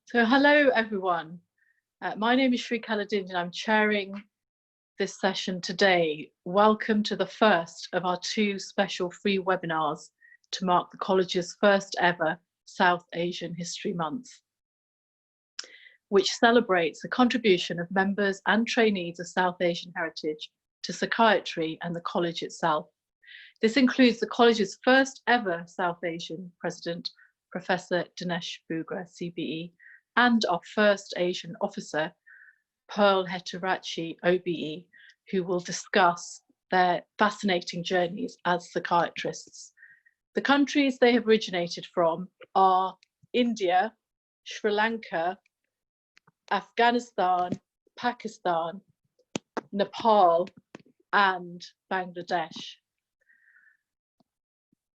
So hello everyone. My name is Kalidindi and I'm chairing this session today. Welcome to the first of our two special free webinars to mark the college's first ever South Asian History Month, which celebrates the contribution of members and trainees of South Asian heritage to psychiatry and the college itself. This includes the college's first ever South Asian president, Professor Dinesh Bhugra, CBE, and our first Asian officer, Hettiaratchy, OBE, who will discuss their fascinating journeys as psychiatrists. The countries they have originated from are India, Sri Lanka, Afghanistan, Pakistan, Nepal, and Bangladesh.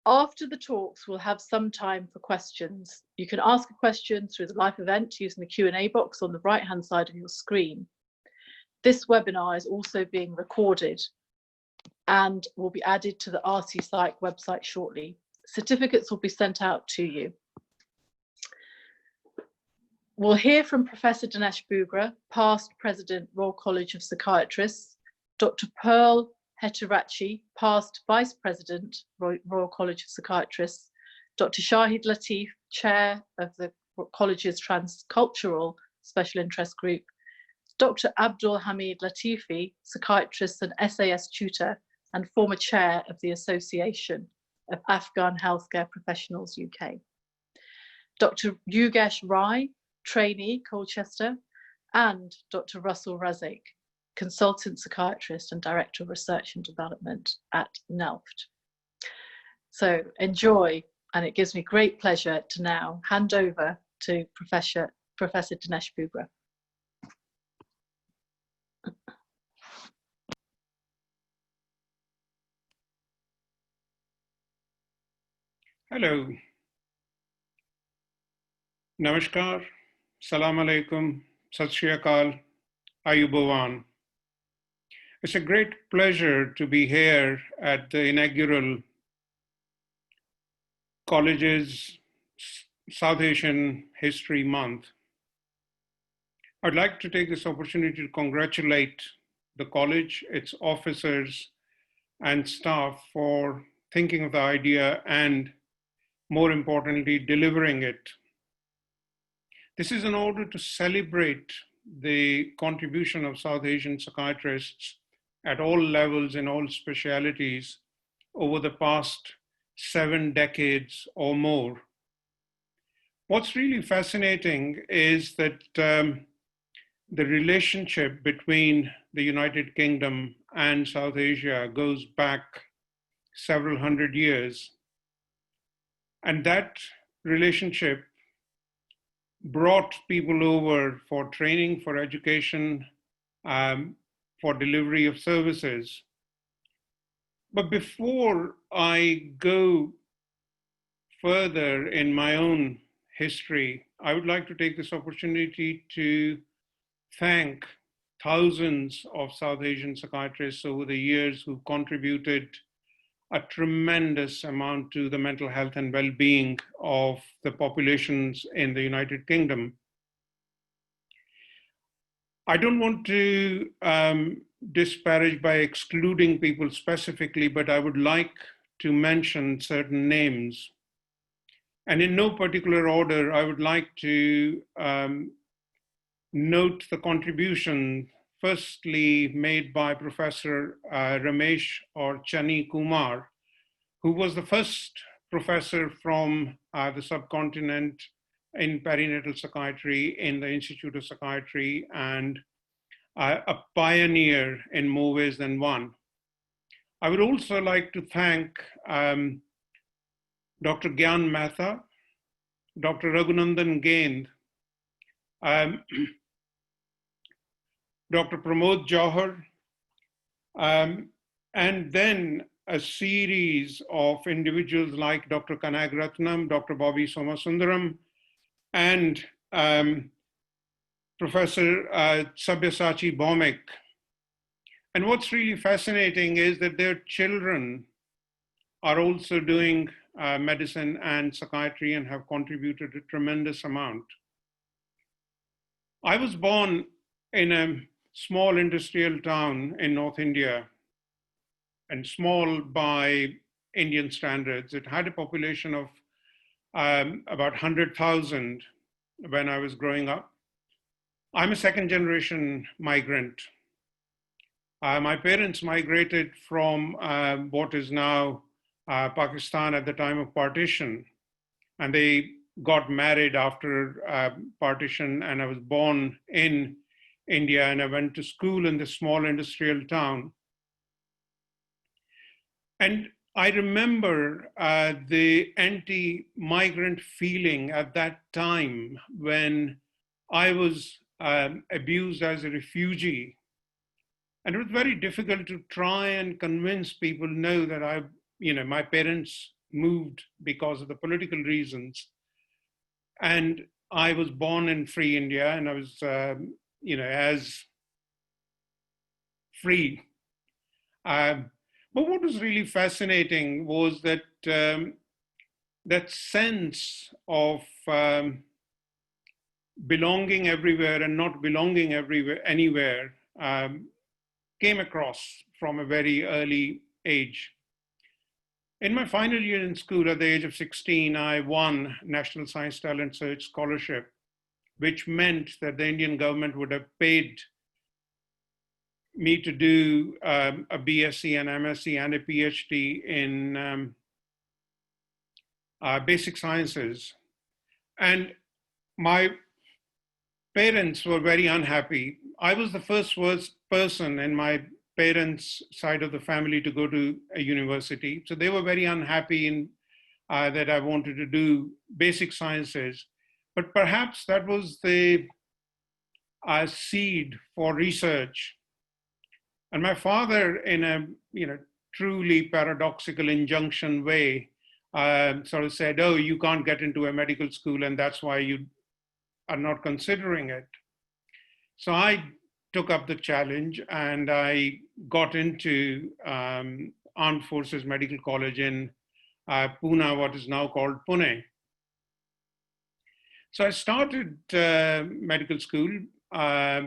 After the talks, we'll have some time for questions. You can ask a question through the live event using the Q&A box on the right-hand side of your screen. This webinar is also being recorded and will be added to the RCPsych website shortly. Certificates will be sent out to you. We'll hear from Professor Dinesh Bhugra, past President, Royal College of Psychiatrists, Dr. Hettiaratchy, past Vice President, Royal College of Psychiatrists, Dr. Shahid Latif, Chair of the College's Transcultural Special Interest Group, Dr. Abdul-Hameed Latifi, Psychiatrist and SAS Tutor and former Chair of the Association of Afghan Healthcare Professionals UK, Dr. Yugesh Rai, Trainee, Colchester, and Dr. Razzaque, Consultant Psychiatrist and Director of Research and Development at NELFT. So enjoy, and it gives me great pleasure to now hand over to Professor Dinesh Bhugra. Hello. Namaskar, Salam Alaikum, Sat Shri Akal, Ayubowan. It's a great pleasure to be here at the inaugural college's South Asian History Month. I'd like to take this opportunity to congratulate the college, its officers and staff for thinking of the idea and, more importantly, delivering it. This is in order to celebrate the contribution of South Asian psychiatrists at all levels in all specialities over the past 7 decades or more. What's really fascinating is that the relationship between the United Kingdom and South Asia goes back several hundred years. And that relationship brought people over for training, for education, for delivery of services. But before I go further in my own history, I would like to take this opportunity to thank thousands of South Asian psychiatrists over the years who've contributed a tremendous amount to the mental health and well-being of the populations in the United Kingdom. I don't want to disparage by excluding people specifically, but I would like to mention certain names. And in no particular order, I would like to note the contribution firstly made by Professor Ramesh or Chani Kumar, who was the first professor from the subcontinent in perinatal psychiatry in the Institute of Psychiatry and a pioneer in more ways than one. I would also like to thank Dr. Gyan Mehta, Dr. Raghunandan Gend, Dr. Pramod Jauhar, and then a series of individuals like Dr. Kanagaratnam, Dr. Bobby Somasundaram, and Professor Sabyasachi Bhowmik. And what's really fascinating is that their children are also doing medicine and psychiatry and have contributed a tremendous amount. I was born in a small industrial town in North India, and small by Indian standards. It had a population of about 100,000 when I was growing up. I'm a second generation migrant. My parents migrated from what is now Pakistan at the time of partition, and they got married after partition, and I was born in India, and I went to school in this small industrial town. And I remember the anti-migrant feeling at that time when I was abused as a refugee. And it was very difficult to try and convince people, no, that my parents moved because of the political reasons. And I was born in free India, and I was, as free. But what was really fascinating was that that sense of belonging everywhere and not belonging anywhere came across from a very early age. In my final year in school, at the age of 16, I won National Science Talent Search Scholarship, which meant that the Indian government would have paid me to do a BSc, an MSc, and a PhD in basic sciences. And my parents were very unhappy. I was the first person in my parents' side of the family to go to a university. So they were very unhappy in that I wanted to do basic sciences. But perhaps that was the seed for research. And my father, in a truly paradoxical injunction way, sort of said, "Oh, you can't get into a medical school, and that's why you are not considering it." So I took up the challenge, and I got into Armed Forces Medical College in Pune, what is now called Pune. So I started medical school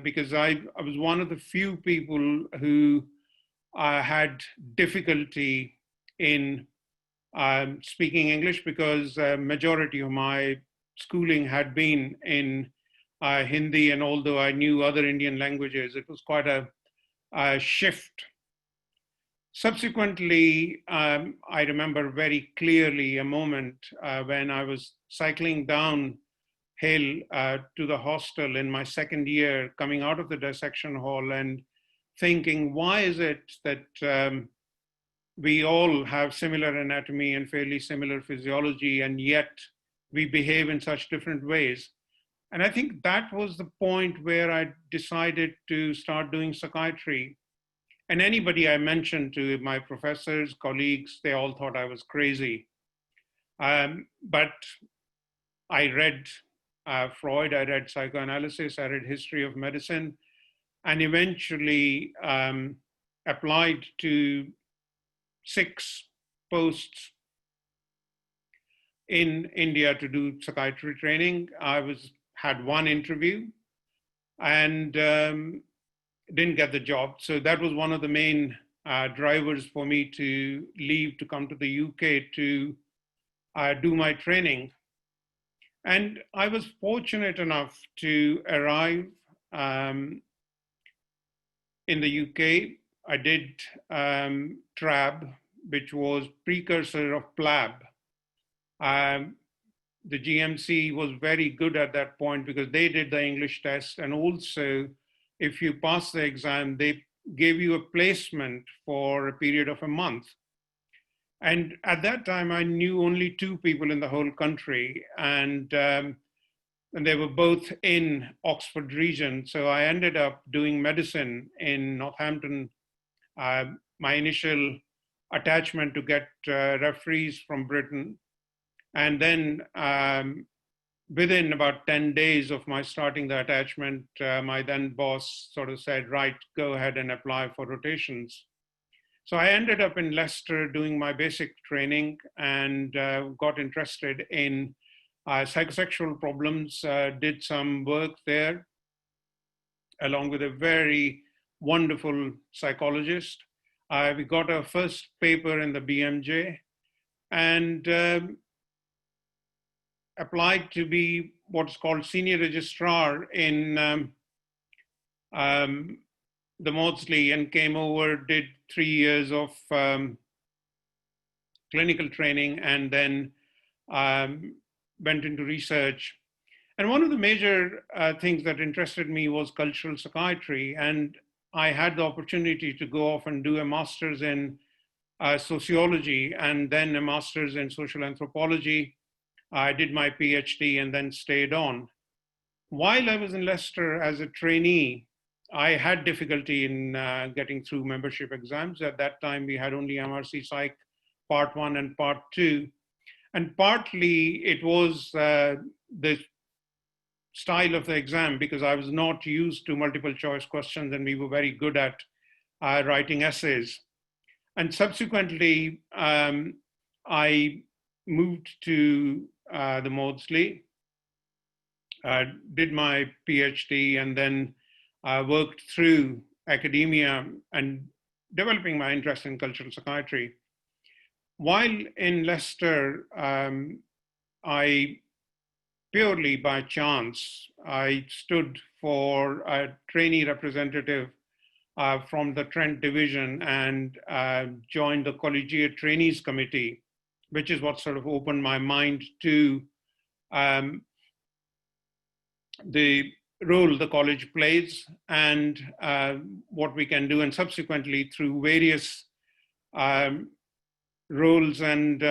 because I was one of the few people who had difficulty in speaking English, because majority of my schooling had been in Hindi, and although I knew other Indian languages, it was quite a shift. Subsequently, I remember very clearly a moment when I was cycling down hill to the hostel in my second year, coming out of the dissection hall and thinking, why is it that we all have similar anatomy and fairly similar physiology, and yet we behave in such different ways? And I think that was the point where I decided to start doing psychiatry. And anybody I mentioned to, my professors, colleagues, they all thought I was crazy. But I read Freud, I read psychoanalysis, I read history of medicine, and eventually applied to 6 posts in India to do psychiatry training. I had 1 interview and didn't get the job. So that was one of the main drivers for me to leave, to come to the UK to do my training. And I was fortunate enough to arrive in the UK. I did TRAB, which was precursor of PLAB. The GMC was very good at that point because they did the English test, and also if you pass the exam, they gave you a placement for a period of a month. And at that time, I knew only 2 people in the whole country, and they were both in Oxford region. So I ended up doing medicine in Northampton. My initial attachment to get referees from Britain. And then within about 10 days of my starting the attachment, my then boss sort of said, right, go ahead and apply for rotations. So I ended up in Leicester doing my basic training and got interested in psychosexual problems, did some work there. along with a very wonderful psychologist. We got our first paper in the BMJ and applied to be what's called senior registrar in the Maudsley, and came over, did 3 years of clinical training, and then went into research. And one of the major things that interested me was cultural psychiatry. And I had the opportunity to go off and do a master's in sociology and then a master's in social anthropology. I did my PhD and then stayed on. While I was in Leicester as a trainee, I had difficulty in getting through membership exams. At that time, we had only RCPsych Part 1 and Part 2. And partly it was the style of the exam, because I was not used to multiple choice questions and we were very good at writing essays. And subsequently, I moved to the Maudsley, did my PhD, and then worked through academia and developing my interest in cultural psychiatry. While in Leicester, I purely by chance, I stood for a trainee representative from the Trent division and joined the collegiate trainees committee, which is what sort of opened my mind to the role the college plays and what we can do. And subsequently, through various roles and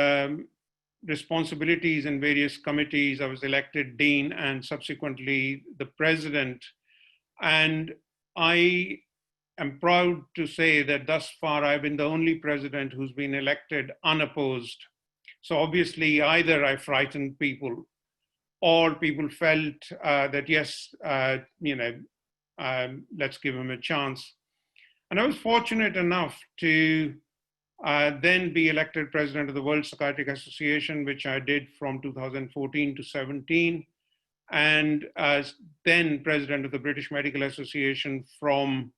responsibilities in various committees, I was elected dean and subsequently the president. And I am proud to say that thus far I've been the only president who's been elected unopposed. So obviously either I frightened people or people felt that yes, let's give him a chance. And I was fortunate enough to then be elected president of the World Psychiatric Association, which I did from 2014 to 17, and then president of the British Medical Association from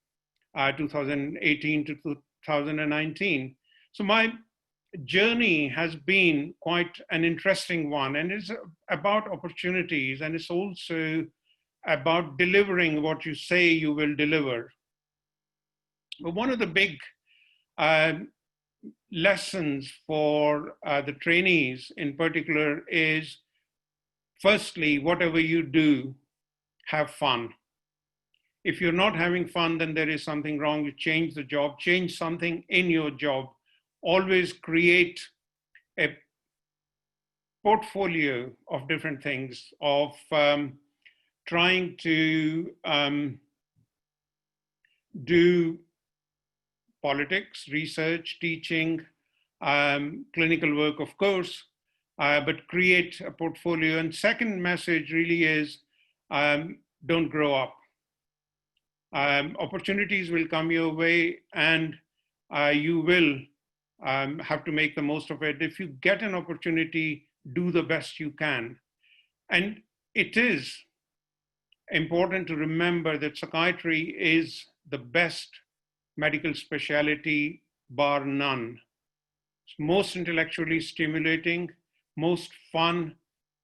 2018 to 2019. So my journey has been quite an interesting one, and it's about opportunities, and it's also about delivering what you say you will deliver. But one of the big lessons for the trainees in particular is, firstly, whatever you do, have fun. If you're not having fun, then there is something wrong. You change the job, change something in your job. Always create a portfolio of different things, of trying to do politics, research, teaching, clinical work, of course, but create a portfolio. And second message really is, don't grow up. Opportunities will come your way and you will have to make the most of it. If you get an opportunity, do the best you can. And it is important to remember that psychiatry is the best medical specialty, bar none. It's most intellectually stimulating, most fun,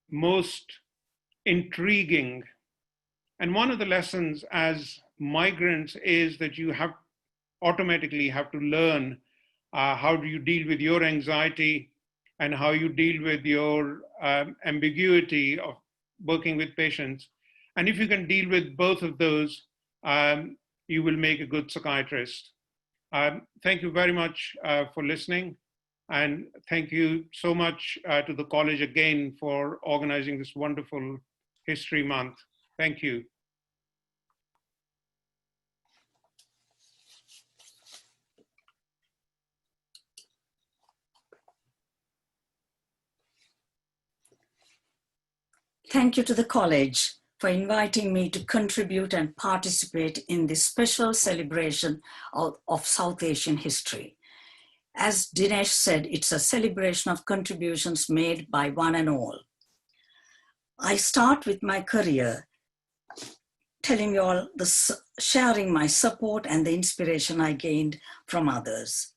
most intriguing. And one of the lessons as migrants is that you automatically have to learn how do you deal with your anxiety and how you deal with your ambiguity of working with patients. And if you can deal with both of those, you will make a good psychiatrist. Thank you very much for listening. And thank you so much to the college again for organizing this wonderful History Month. Thank you. Thank you to the college for inviting me to contribute and participate in this special celebration of South Asian history. As Dinesh said, it's a celebration of contributions made by one and all. I start with my career telling you all, sharing my support and the inspiration I gained from others.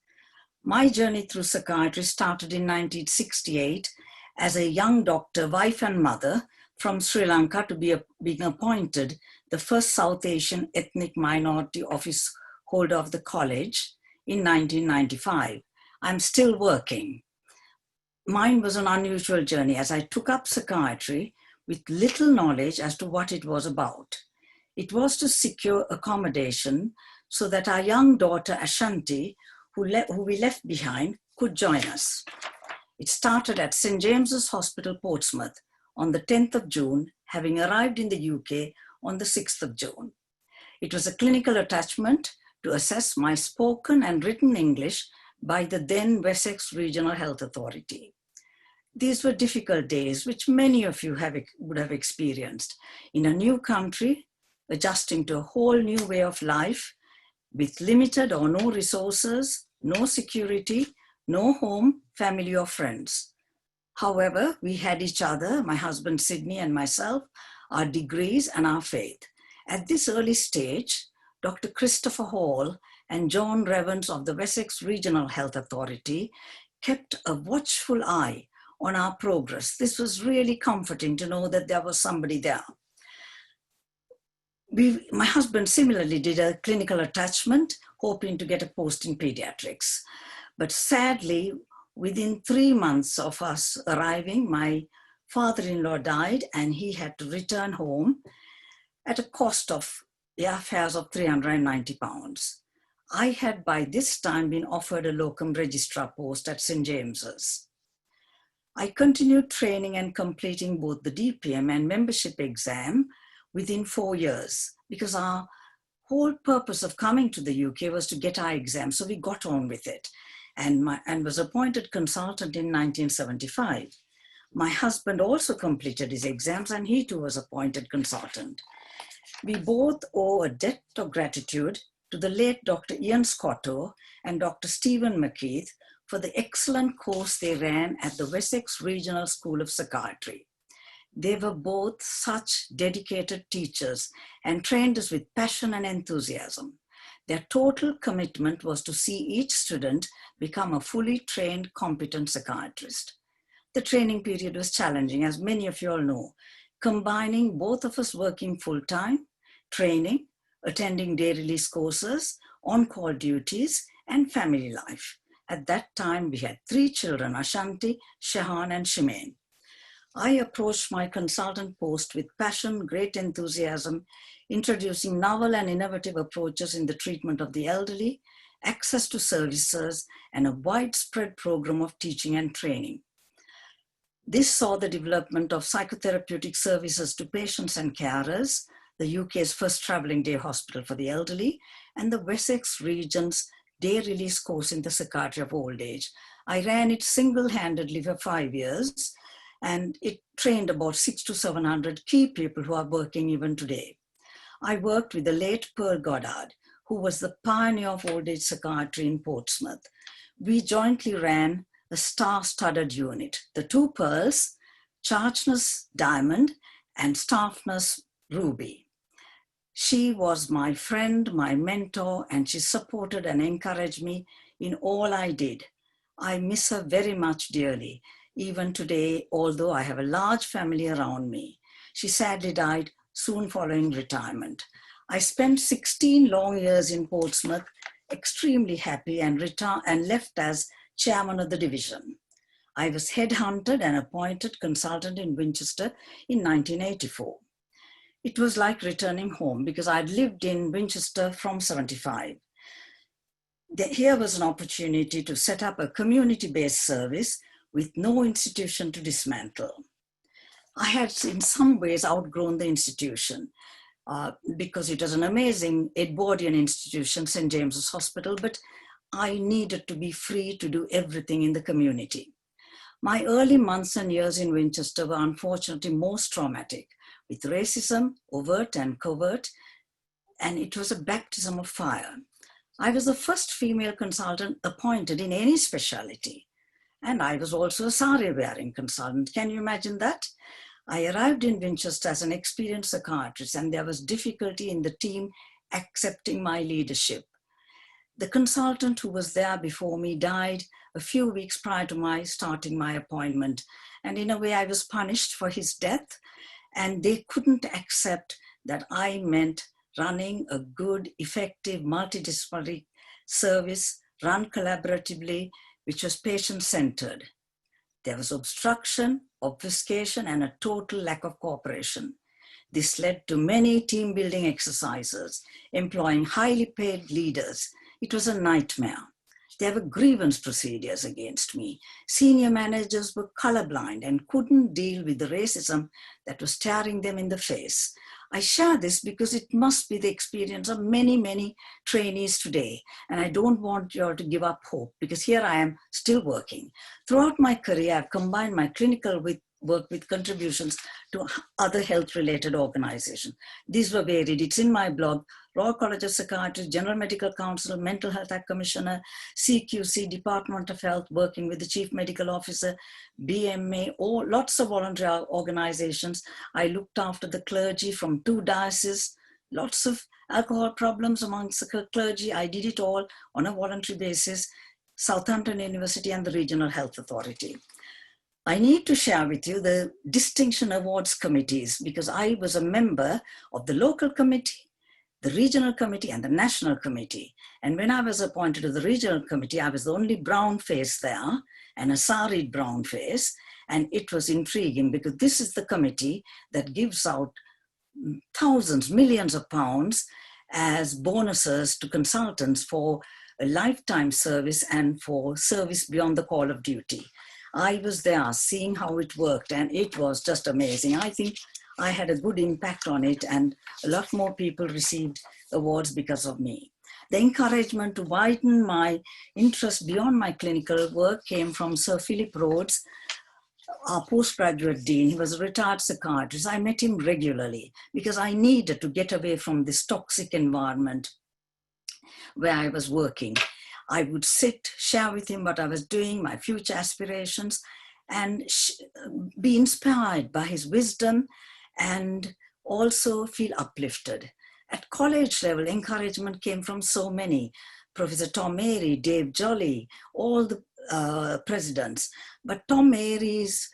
My journey through psychiatry started in 1968 as a young doctor, wife and mother from Sri Lanka to being appointed the first South Asian ethnic minority office holder of the college in 1995. I'm still working. Mine was an unusual journey as I took up psychiatry with little knowledge as to what it was about. It was to secure accommodation so that our young daughter Ashanti, who we left behind, could join us. It started at St. James's Hospital, Portsmouth on the 10th of June, having arrived in the UK on the 6th of June. It was a clinical attachment to assess my spoken and written English by the then Wessex Regional Health Authority. These were difficult days, which many of you would have experienced in a new country, adjusting to a whole new way of life with limited or no resources, no security, no home, family or friends. However, we had each other, my husband Sydney and myself, our degrees and our faith. At this early stage, Dr. Christopher Hall and John Revens of the Wessex Regional Health Authority kept a watchful eye on our progress. This was really comforting to know that there was somebody there. My husband similarly did a clinical attachment, hoping to get a post in pediatrics. But sadly, within 3 months of us arriving, my father-in-law died and he had to return home at a cost of airfares of £390. I had by this time been offered a locum registrar post at St. James's. I continued training and completing both the DPM and membership exam within 4 years, because our whole purpose of coming to the UK was to get our exam. So we got on with it and was appointed consultant in 1975. My husband also completed his exams and he too was appointed consultant. We both owe a debt of gratitude to the late Dr. Ian Scotto and Dr. Stephen McKeith for the excellent course they ran at the Wessex Regional School of Psychiatry. They were both such dedicated teachers and trained us with passion and enthusiasm. Their total commitment was to see each student become a fully trained, competent psychiatrist. The training period was challenging, as many of you all know, combining both of us working full-time, training, attending day release courses, on-call duties, and family life. At that time, we had 3 children, Ashanti, Shahan, and Shimain. I approached my consultant post with passion, great enthusiasm, introducing novel and innovative approaches in the treatment of the elderly, access to services, and a widespread program of teaching and training. This saw the development of psychotherapeutic services to patients and carers, the UK's first travelling day hospital for the elderly, and the Wessex region's day release course in the psychiatry of old age. I ran it single-handedly for 5 years, and it trained about 600 to 700 key people who are working even today. I worked with the late Pearl Goddard, who was the pioneer of old age psychiatry in Portsmouth. We jointly ran a star-studded unit, the 2 Pearls, charge nurse Diamond and staff nurse Ruby. She was my friend, my mentor, and she supported and encouraged me in all I did. I miss her very much dearly, even today, although I have a large family around me. She sadly died soon following retirement. I spent 16 long years in Portsmouth, extremely happy, and left as chairman of the division. I was headhunted and appointed consultant in Winchester in 1984. It was like returning home because I'd lived in Winchester from 75. Here was an opportunity to set up a community-based service with no institution to dismantle. I had in some ways outgrown the institution because it was an amazing Edwardian institution, St. James's Hospital, but I needed to be free to do everything in the community. My early months and years in Winchester were unfortunately most traumatic, with racism, overt and covert, and it was a baptism of fire. I was the first female consultant appointed in any specialty, and I was also a sari-wearing consultant. Can you imagine that? I arrived in Winchester as an experienced psychiatrist, and there was difficulty in the team accepting my leadership. The consultant who was there before me died a few weeks prior to my starting my appointment. And in a way, I was punished for his death, and they couldn't accept that I meant running a good, effective, multidisciplinary service run collaboratively, which was patient-centered. There was obstruction, obfuscation, and a total lack of cooperation. This led to many team-building exercises, employing highly paid leaders. It was a nightmare. There were grievance procedures against me. Senior managers were colorblind and couldn't deal with the racism that was staring them in the face. I share this because it must be the experience of many, many trainees today. And I don't want you all to give up hope, because here I am still working. Throughout my career, I've combined my clinical work with contributions to other health-related organizations. These were varied. It's in my blog: Royal College of Psychiatry, General Medical Council, Mental Health Act Commissioner, CQC, Department of Health, working with the Chief Medical Officer, BMA, lots of volunteer organizations. I looked after the clergy from 2 dioceses, lots of alcohol problems amongst the clergy. I did it all on a voluntary basis, Southampton University and the Regional Health Authority. I need to share with you the distinction awards committees, because I was a member of the local committee, the regional committee, and the national committee. And when I was appointed to the regional committee, I was the only brown face there, and a sarried brown face. And it was intriguing, because this is the committee that gives out thousands, millions of pounds as bonuses to consultants for a lifetime service and for service beyond the call of duty. I was there seeing how it worked, and it was just amazing. I think I had a good impact on it, and a lot more people received awards because of me. The encouragement to widen my interest beyond my clinical work came from Sir Philip Rhodes, our postgraduate dean. He was a retired psychiatrist. I met him regularly because I needed to get away from this toxic environment where I was working. I would sit, share with him what I was doing, my future aspirations, and be inspired by his wisdom and also feel uplifted. At college level, encouragement came from so many: Professor Tom Mary, Dave Jolly, all the presidents. But Tom Mary's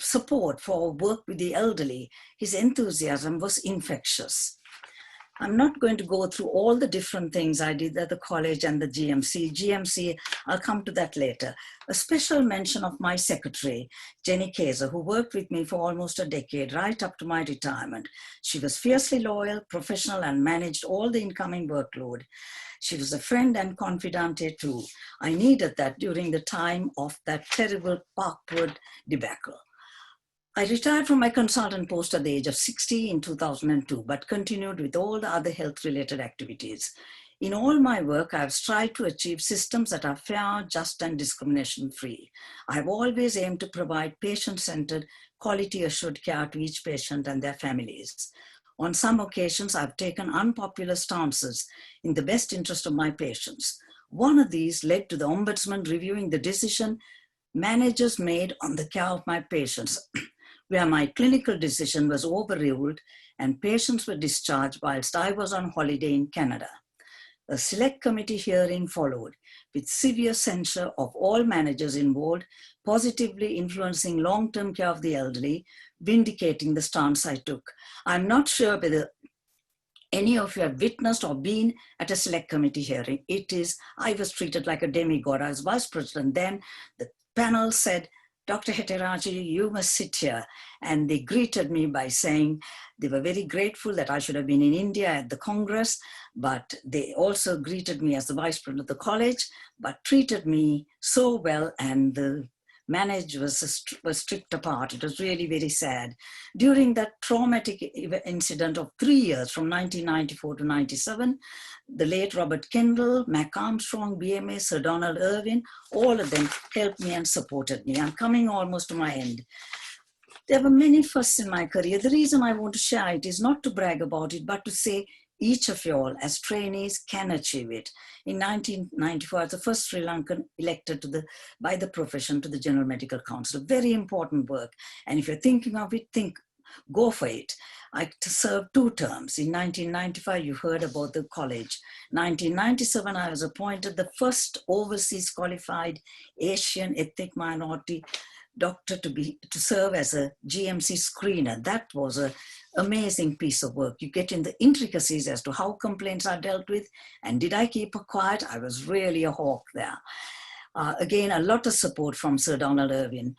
support for work with the elderly, his enthusiasm was infectious. I'm not going to go through all the different things I did at the college and the GMC. GMC, I'll come to that later. A special mention of my secretary, Jenny Kaiser, who worked with me for almost a decade, right up to my retirement. She was fiercely loyal, professional, and managed all the incoming workload. She was a friend and confidante too. I needed that during the time of that terrible Parkwood debacle. I retired from my consultant post at the age of 60 in 2002, but continued with all the other health-related activities. In all my work, I have strived to achieve systems that are fair, just, and discrimination-free. I have always aimed to provide patient-centered, quality-assured care to each patient and their families. On some occasions, I've taken unpopular stances in the best interest of my patients. One of these led to the Ombudsman reviewing the decision managers made on the care of my patients, where my clinical decision was overruled and patients were discharged whilst I was on holiday in Canada. A select committee hearing followed, with severe censure of all managers involved, positively influencing long-term care of the elderly, vindicating the stance I took. I'm not sure whether any of you have witnessed or been at a select committee hearing. I was treated like a demigod. I was vice president then. The panel said, "Dr. Hettiaratchy, you must sit here." And they greeted me by saying they were very grateful that I should have been in India at the Congress, but they also greeted me as the vice president of the college, but treated me so well, and the manager was stripped apart. It was really very sad. During that traumatic incident of 3 years, from 1994 to 97, the late Robert Kendall, Mac Armstrong, BMA, Sir Donald Irwin, all of them helped me and supported me. I'm coming almost to my end. There were many firsts in my career. The reason I want to share it is not to brag about it, but to say, each of you all as trainees can achieve it. In 1994, I was the first Sri Lankan elected by the profession to the General Medical Council. Very important work. And if you're thinking of it, go for it. I served 2 terms. In 1995, you heard about the college. 1997, I was appointed the first overseas qualified Asian ethnic minority doctor to serve as a GMC screener. That was an amazing piece of work. You get in the intricacies as to how complaints are dealt with. And did I keep quiet? I was really a hawk there. Again, a lot of support from Sir Donald Irwin.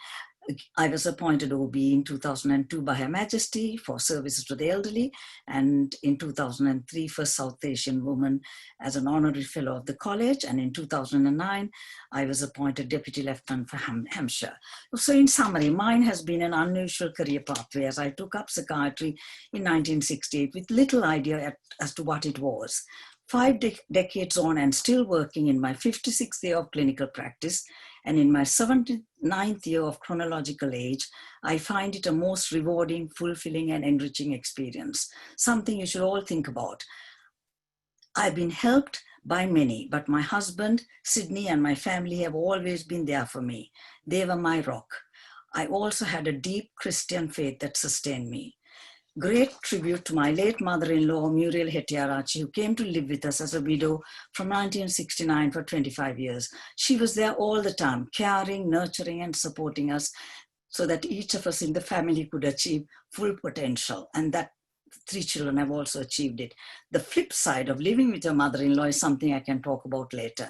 I was appointed OB in 2002 by Her Majesty for services to the elderly, and in 2003 for South Asian woman as an honorary fellow of the college, and in 2009 I was appointed Deputy Lieutenant for Hampshire. So in summary, mine has been an unusual career pathway, as I took up psychiatry in 1968 with little idea as to what it was. 5 decades on and still working in my 56th year of clinical practice and in my 79th year of chronological age, I find it a most rewarding, fulfilling and enriching experience. Something you should all think about. I've been helped by many, but my husband, Sydney, and my family have always been there for me. They were my rock. I also had a deep Christian faith that sustained me. Great tribute to my late mother-in-law, Muriel Hettiaratchy, who came to live with us as a widow from 1969 for 25 years. She was there all the time, caring, nurturing, and supporting us so that each of us in the family could achieve full potential. And that 3 children have also achieved it. The flip side of living with your mother-in-law is something I can talk about later.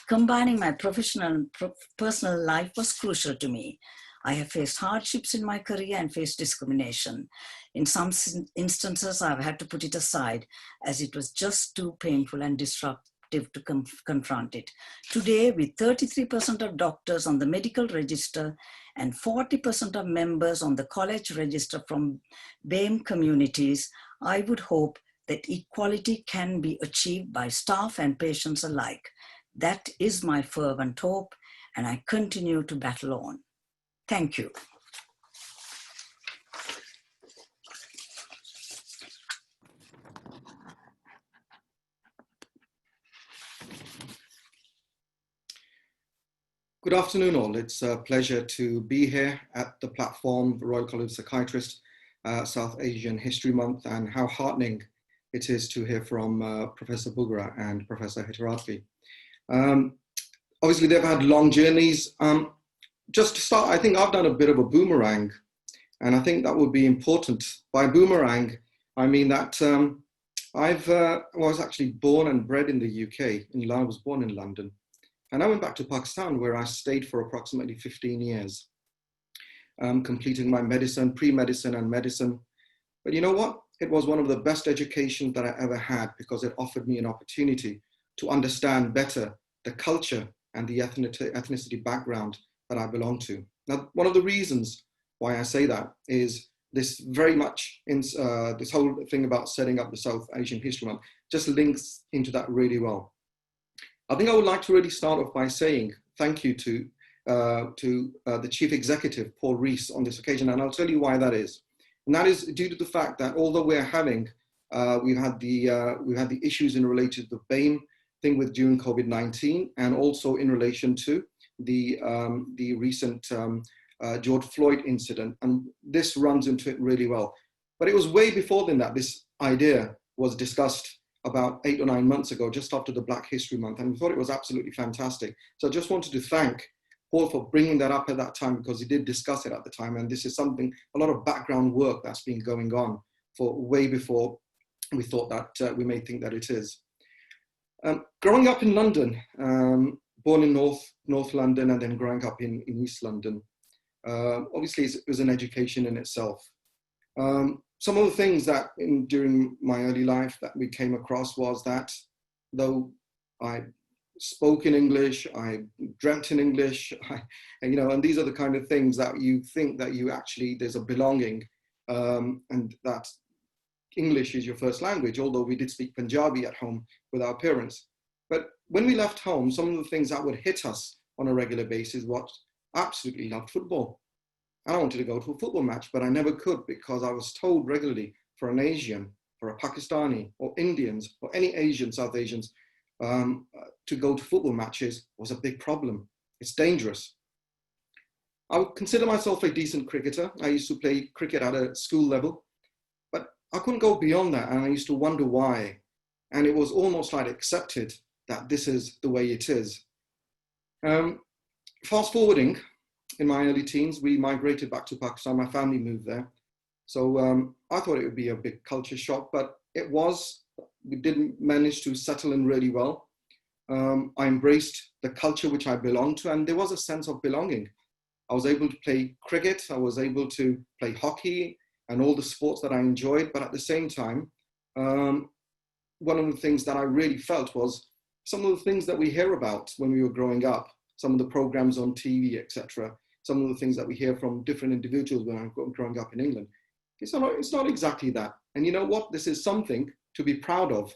Combining my professional and personal life was crucial to me. I have faced hardships in my career and faced discrimination. In some instances, I've had to put it aside as it was just too painful and disruptive to confront it. Today, with 33% of doctors on the medical register and 40% of members on the college register from BAME communities, I would hope that equality can be achieved by staff and patients alike. That is my fervent hope, and I continue to battle on. Thank you. Good afternoon all. It's a pleasure to be here at the platform, the Royal College of Psychiatrists, South Asian History Month, and how heartening it is to hear from Professor Bhugra and Professor Hettiaratchy. Obviously they've had long journeys. Just to start, I think I've done a bit of a boomerang, and I think that would be important. By boomerang, I mean that I was actually born and bred in the UK. I was born in London, and I went back to Pakistan where I stayed for approximately 15 years, completing my medicine, pre-medicine and medicine. But you know what? It was one of the best educations that I ever had because it offered me an opportunity to understand better the culture and the ethnicity background that I belong to. Now, one of the reasons why I say that is this very much, this whole thing about setting up the South Asian History Month just links into that really well. I think I would like to really start off by saying thank you to the Chief Executive, Paul Rees, on this occasion, and I'll tell you why that is. And that is due to the fact that although we're having, we've had the issues in relation to the BAME thing during COVID-19, and also in relation to the recent George Floyd incident, and this runs into it really well. But it was way before then that this idea was discussed about 8 or 9 months ago, just after the Black History Month, and we thought it was absolutely fantastic. So I just wanted to thank Paul for bringing that up at that time, because he did discuss it at the time, and this is something, a lot of background work that's been going on for way before we thought that we may think that it is. Growing up in London, born in North London and then growing up in East London, obviously it was an education in itself. Some of the things that during my early life that we came across was that though I spoke in English, I dreamt in English, and these are the kind of things that you think that you actually, there's a belonging, and that English is your first language, although we did speak Punjabi at home with our parents. But when we left home, some of the things that would hit us on a regular basis was absolutely loved football. I wanted to go to a football match, but I never could because I was told regularly, for an Asian, or a Pakistani or Indians or any Asian, South Asians to go to football matches was a big problem. It's dangerous. I would consider myself a decent cricketer. I used to play cricket at a school level, but I couldn't go beyond that. And I used to wonder why. And it was almost like accepted that this is the way it is. Fast forwarding, in my early teens, we migrated back to Pakistan. My family moved there. So I thought it would be a big culture shock, but it was. We didn't manage to settle in really well. I embraced the culture which I belonged to, and there was a sense of belonging. I was able to play cricket, I was able to play hockey and all the sports that I enjoyed, but at the same time, one of the things that I really felt was some of the things that we hear about when we were growing up, some of the programs on TV, etc., some of the things that we hear from different individuals when I'm growing up in England. It's not exactly that. And you know what? This is something to be proud of,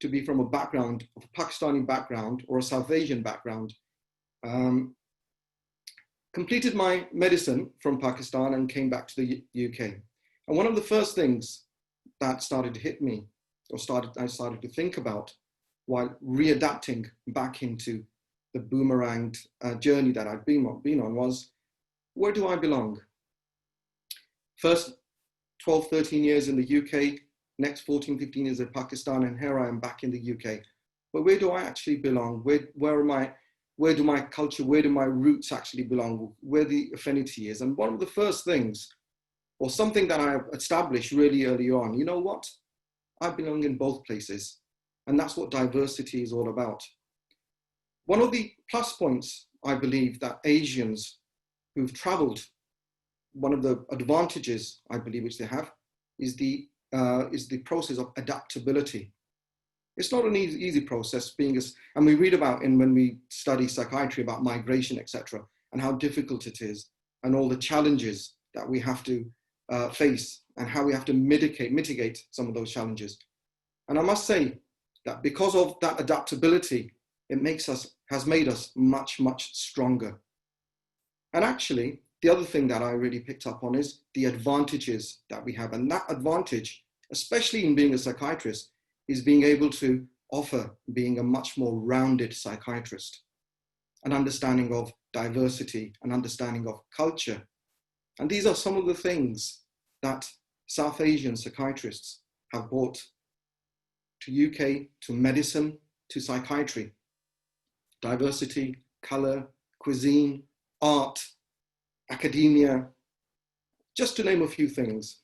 to be from a background, of a Pakistani background or a South Asian background. Completed my medicine from Pakistan and came back to the UK. And one of the first things that started to hit me, or I started to think about while readapting back into the boomeranged journey that I've been on was, where do I belong? First 12, 13 years in the UK, next 14, 15 years in Pakistan, and here I am back in the UK. But where do I actually belong? Where do my culture, where do my roots actually belong? Where the affinity is? And one of the first things, or something that I established really early on, you know what? I belong in both places. And that's what diversity is all about. One of the plus points, I believe, that Asians who've traveled, one of the advantages, I believe, which they have, is the process of adaptability. It's not an easy process, and we read about when we study psychiatry about migration, etc., and how difficult it is, and all the challenges that we have to face, and how we have to mitigate some of those challenges. And I must say that because of that adaptability, has made us much, much stronger. And actually, the other thing that I really picked up on is the advantages that we have. And that advantage, especially in being a psychiatrist, is being able to offer being a much more rounded psychiatrist, an understanding of diversity, an understanding of culture. And these are some of the things that South Asian psychiatrists have brought to UK, to medicine, to psychiatry. Diversity, color, cuisine, art, academia, just to name a few things.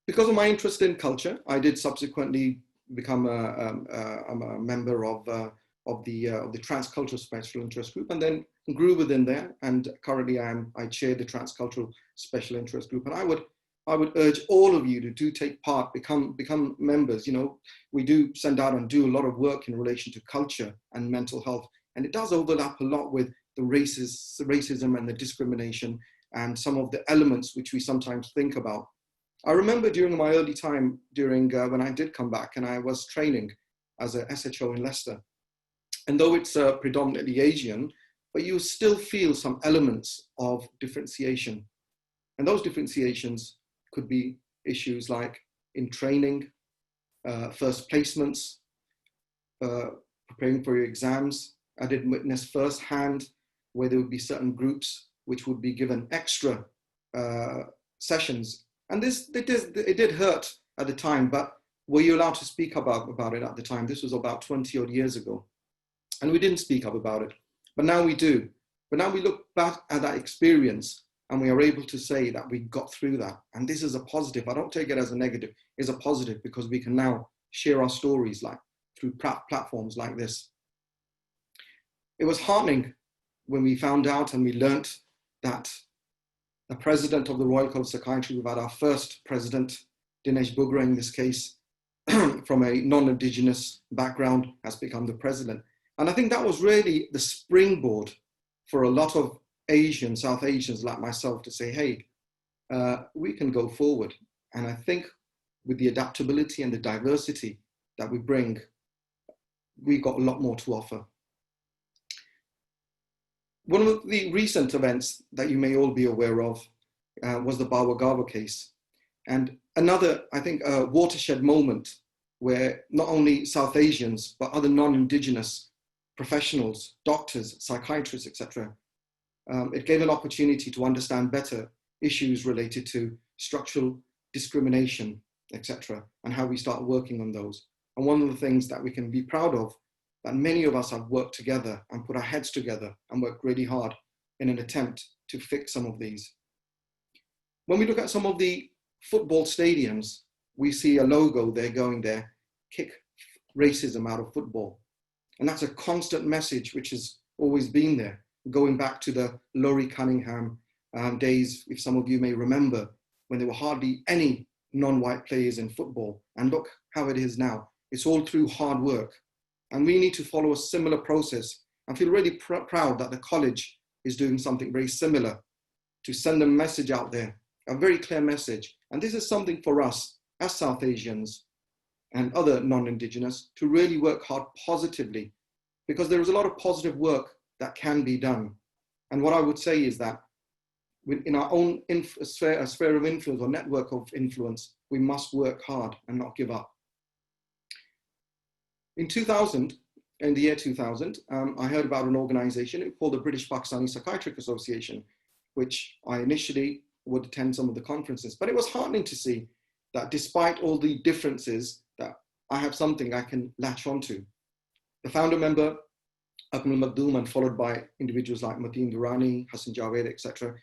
Because of my interest in culture, I did subsequently become a member of the Transcultural Special Interest Group, and then grew within there. And currently, I chair the Transcultural Special Interest Group. And I would urge all of you to do take part, become members. You know, we do send out and do a lot of work in relation to culture and mental health, and it does overlap a lot with the racism and the discrimination and some of the elements which we sometimes think about. I remember during my early time, when I did come back and I was training as a SHO in Leicester, and though it's predominantly Asian, but you still feel some elements of differentiation. And those differentiations could be issues like in training, first placements, preparing for your exams. I did witness firsthand where there would be certain groups which would be given extra sessions. And it did hurt at the time, but were you allowed to speak about it at the time? This was about 20 odd years ago. And we didn't speak up about it, but now we do. But now we look back at that experience and we are able to say that we got through that. And this is a positive. I don't take it as a negative. It's a positive because we can now share our stories through platforms like this. It was heartening when we found out and we learnt that the president of the Royal College of Psychiatry, we've had our first president, Dinesh Bhugra in this case, from a non-Indigenous background, has become the president. And I think that was really the springboard for a lot of South Asians like myself to say, hey, we can go forward. And I think with the adaptability and the diversity that we bring, we got a lot more to offer. One of the recent events that you may all be aware of was the Garber case. And another, I think, watershed moment where not only South Asians, but other non-Indigenous professionals, doctors, psychiatrists, etc., it gave an opportunity to understand better issues related to structural discrimination, etc., and how we start working on those. And one of the things that we can be proud of, that many of us have worked together and put our heads together and worked really hard in an attempt to fix some of these. When we look at some of the football stadiums, we see a logo there going there, kick racism out of football. And that's a constant message which has always been there, going back to the Laurie Cunningham days, if some of you may remember, when there were hardly any non-white players in football. And look how it is now. It's all through hard work. And we need to follow a similar process. I feel really proud that the college is doing something very similar to send a message out there, a very clear message. And this is something for us as South Asians and other non-Indigenous to really work hard positively, because there is a lot of positive work that can be done. And what I would say is that in our own sphere of influence or network of influence, we must work hard and not give up. In the year 2000, I heard about an organization called the British Pakistani Psychiatric Association, which I initially would attend some of the conferences. But it was heartening to see that despite all the differences, that I have something I can latch onto. The founder member, Abdul Makdoum, and followed by individuals like Mateen Durrani, Hassan Javed, etc.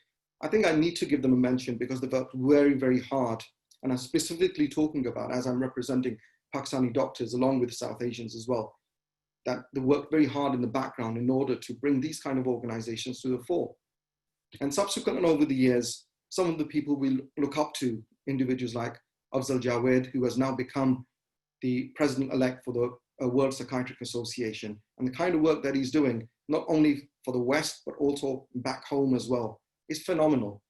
I think I need to give them a mention because they've worked very, very hard. And I'm specifically talking about, as I'm representing Pakistani doctors along with South Asians as well, that they worked very hard in the background in order to bring these kind of organizations to the fore. And subsequently over the years, some of the people we look up to, individuals like Afzal Javed, who has now become the president-elect for the World Psychiatric Association, and the kind of work that he's doing, not only for the West, but also back home as well, is phenomenal.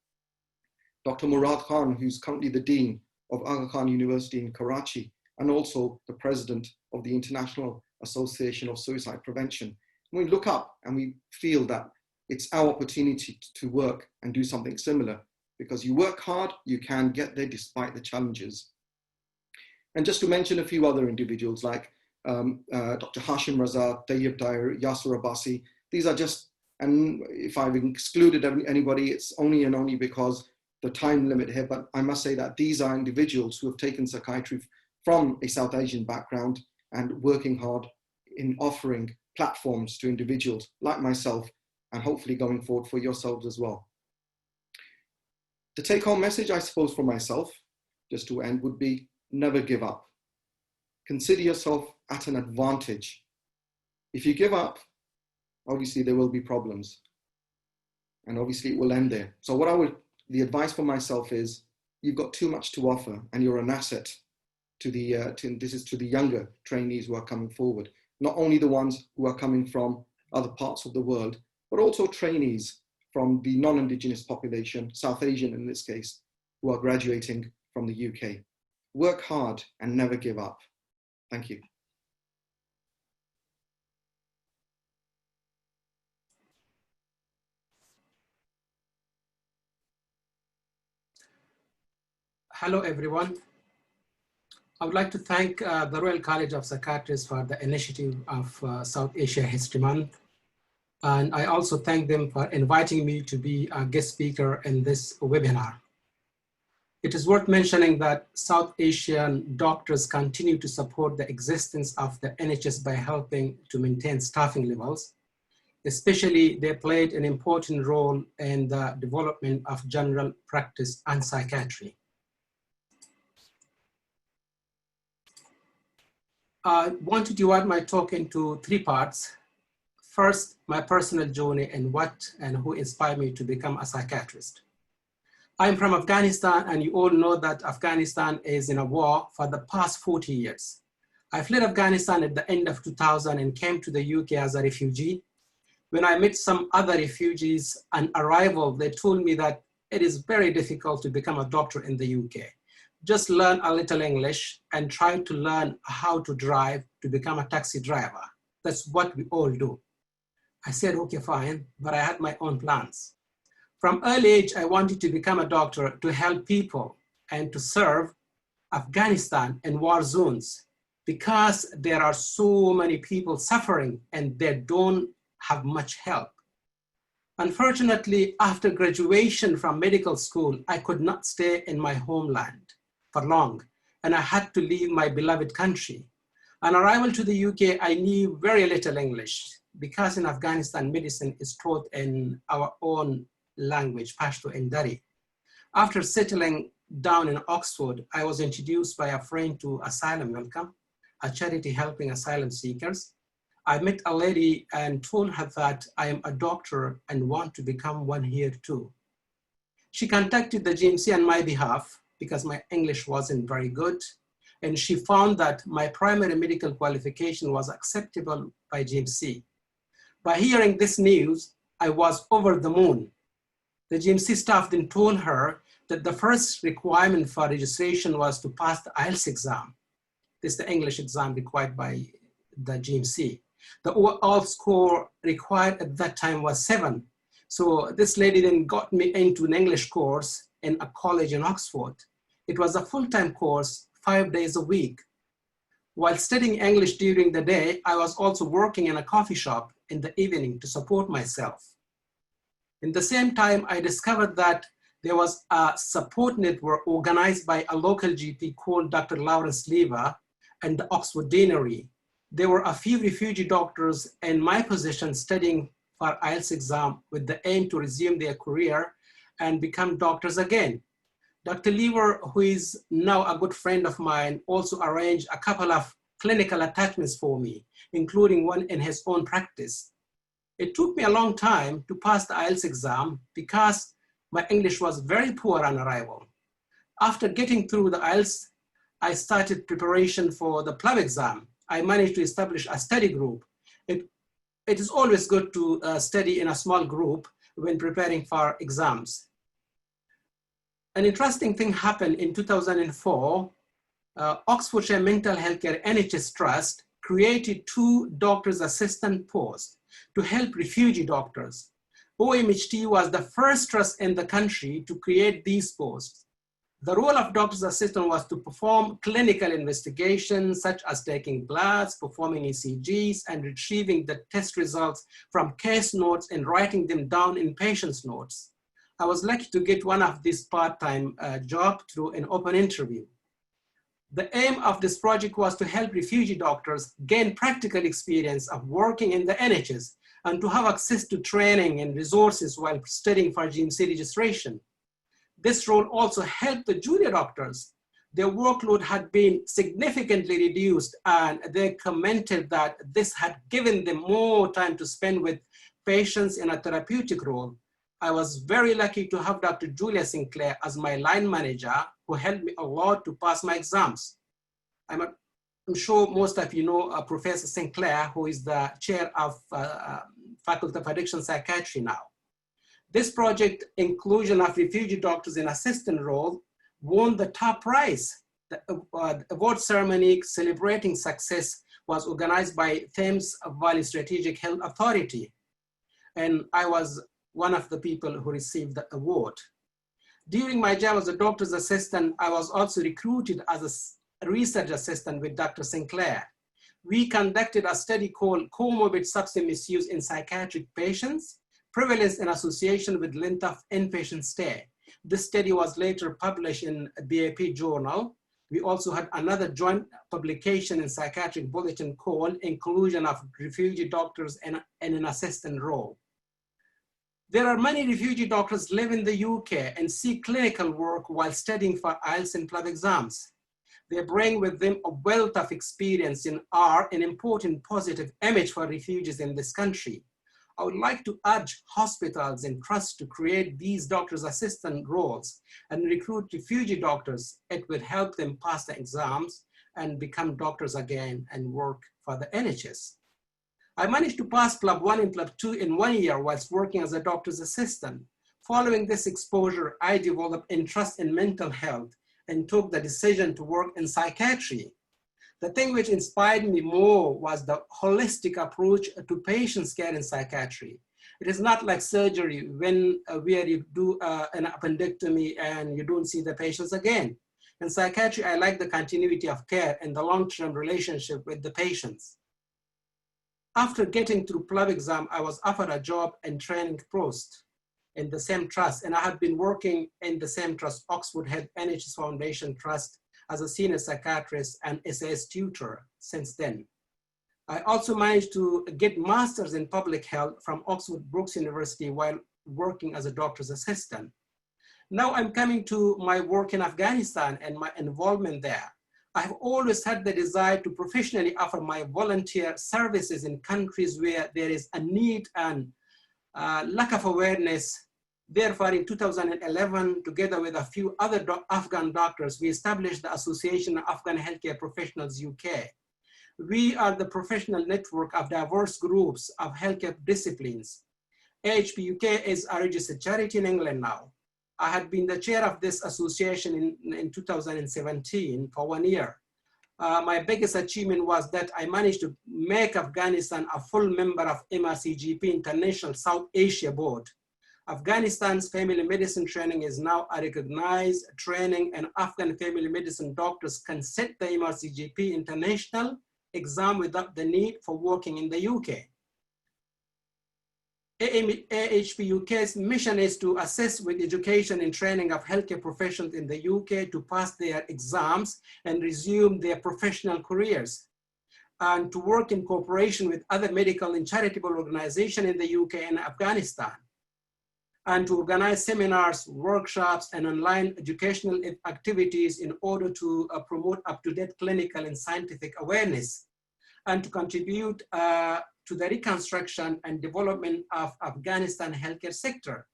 Dr. Murad Khan, who's currently the Dean of Aga Khan University in Karachi, and also the President of the International Association of Suicide Prevention. And we look up and we feel that it's our opportunity to work and do something similar, because you work hard, you can get there despite the challenges. And just to mention a few other individuals like Dr. Hashim Razak, Tayyib Tayyir, Yasser Abbasi, these are just, and if I've excluded anybody, it's only and only because the time limit here, but I must say that these are individuals who have taken psychiatry from a South Asian background and working hard in offering platforms to individuals like myself, and hopefully going forward for yourselves as well. The take-home message, I suppose, for myself, just to end, would be never give up. Consider yourself at an advantage. If you give up, obviously there will be problems, and obviously it will end there. So the advice for myself is, you've got too much to offer, and you're an asset to this is to the younger trainees who are coming forward, not only the ones who are coming from other parts of the world, but also trainees from the non-Indigenous population, South Asian in this case, who are graduating from the UK. Work hard and never give up. Thank you. Hello, everyone. I would like to thank the Royal College of Psychiatrists for the initiative of South Asia History Month. And I also thank them for inviting me to be a guest speaker in this webinar. It is worth mentioning that South Asian doctors continue to support the existence of the NHS by helping to maintain staffing levels. Especially, they played an important role in the development of general practice and psychiatry. I want to divide my talk into 3 parts. First, my personal journey and what and who inspired me to become a psychiatrist. I'm from Afghanistan, and you all know that Afghanistan is in a war for the past 40 years. I fled Afghanistan at the end of 2000 and came to the UK as a refugee. When I met some other refugees on arrival, they told me that it is very difficult to become a doctor in the UK. Just learn a little English and try to learn how to drive to become a taxi driver. That's what we all do. I said, okay, fine, but I had my own plans. From early age, I wanted to become a doctor to help people and to serve Afghanistan and war zones, because there are so many people suffering and they don't have much help. Unfortunately, after graduation from medical school, I could not stay in my homeland for long, and I had to leave my beloved country. On arrival to the UK, I knew very little English, because in Afghanistan, medicine is taught in our own language, Pashto and Dari. After settling down in Oxford, I was introduced by a friend to Asylum Welcome, a charity helping asylum seekers. I met a lady and told her that I am a doctor and want to become one here too. She contacted the GMC on my behalf because my English wasn't very good, and she found that my primary medical qualification was acceptable by GMC. By hearing this news, I was over the moon. The GMC staff then told her that the first requirement for registration was to pass the IELTS exam. This is the English exam required by the GMC. The overall score required at that time was 7. So this lady then got me into an English course in a college in Oxford. It was a full-time course, 5 days a week. While studying English during the day, I was also working in a coffee shop in the evening to support myself. In the same time, I discovered that there was a support network organized by a local GP called Dr. Lawrence Lever and the Oxford Deanery. There were a few refugee doctors in my position studying for IELTS exam with the aim to resume their career and become doctors again. Dr. Lever, who is now a good friend of mine, also arranged a couple of clinical attachments for me, including one in his own practice. It took me a long time to pass the IELTS exam because my English was very poor on arrival. After getting through the IELTS, I started preparation for the PLAB exam. I managed to establish a study group. It is always good to study in a small group when preparing for exams. An interesting thing happened in 2004. Oxfordshire Mental Healthcare NHS Trust created 2 doctor's assistant posts to help refugee doctors. OMHT was the first trust in the country to create these posts. The role of doctor's assistant was to perform clinical investigations, such as taking bloods, performing ECGs, and retrieving the test results from case notes and writing them down in patient's notes. I was lucky to get one of these part-time job through an open interview. The aim of this project was to help refugee doctors gain practical experience of working in the NHS and to have access to training and resources while studying for GMC registration. This role also helped the junior doctors. Their workload had been significantly reduced, and they commented that this had given them more time to spend with patients in a therapeutic role. I was very lucky to have Dr. Julia Sinclair as my line manager, who helped me a lot to pass my exams. I'm sure most of you know Professor Sinclair, who is the chair of Faculty of Addiction Psychiatry now. This project, inclusion of refugee doctors in assistant role, won the top prize. The award ceremony celebrating success was organized by Thames Valley Strategic Health Authority. And I was one of the people who received the award. During my job as a doctor's assistant, I was also recruited as a research assistant with Dr. Sinclair. We conducted a study called Comorbid Substance Misuse in Psychiatric Patients, Prevalence in Association with Length of Inpatient Stay. This study was later published in a BAP journal. We also had another joint publication in Psychiatric Bulletin called Inclusion of Refugee Doctors in an Assistant Role. There are many refugee doctors live in the UK and seek clinical work while studying for IELTS and PLAB exams. They bring with them a wealth of experience and are an important positive image for refugees in this country. I would like to urge hospitals and trusts to create these doctors' assistant roles and recruit refugee doctors. It will help them pass the exams and become doctors again and work for the NHS. I managed to pass PLAB 1 and PLAB 2 in 1 year whilst working as a doctor's assistant. Following this exposure, I developed interest in mental health and took the decision to work in psychiatry. The thing which inspired me more was the holistic approach to patients' care in psychiatry. It is not like surgery where you do an appendectomy and you don't see the patients again. In psychiatry, I like the continuity of care and the long-term relationship with the patients. After getting through PLAB exam, I was offered a job and training post in the same trust, and I have been working in the same trust, Oxford Health NHS Foundation Trust, as a senior psychiatrist and SAS tutor since then. I also managed to get masters in public health from Oxford Brookes University while working as a doctor's assistant. Now I'm coming to my work in Afghanistan and my involvement there. I've always had the desire to professionally offer my volunteer services in countries where there is a need and lack of awareness. Therefore, in 2011, together with a few other Afghan doctors, we established the Association of Afghan Healthcare Professionals UK. We are the professional network of diverse groups of healthcare disciplines. AHP UK is a registered charity in England now. I had been the chair of this association in 2017 for 1 year. My biggest achievement was that I managed to make Afghanistan a full member of MRCGP International South Asia Board. Afghanistan's family medicine training is now a recognized training, and Afghan family medicine doctors can set the MRCGP International exam without the need for working in the UK. AHP UK's mission is to assist with education and training of healthcare professionals in the UK to pass their exams and resume their professional careers, and to work in cooperation with other medical and charitable organizations in the UK and Afghanistan, and to organize seminars, workshops, and online educational activities in order to promote up-to-date clinical and scientific awareness, and to contribute to the reconstruction and development of Afghanistan healthcare sector.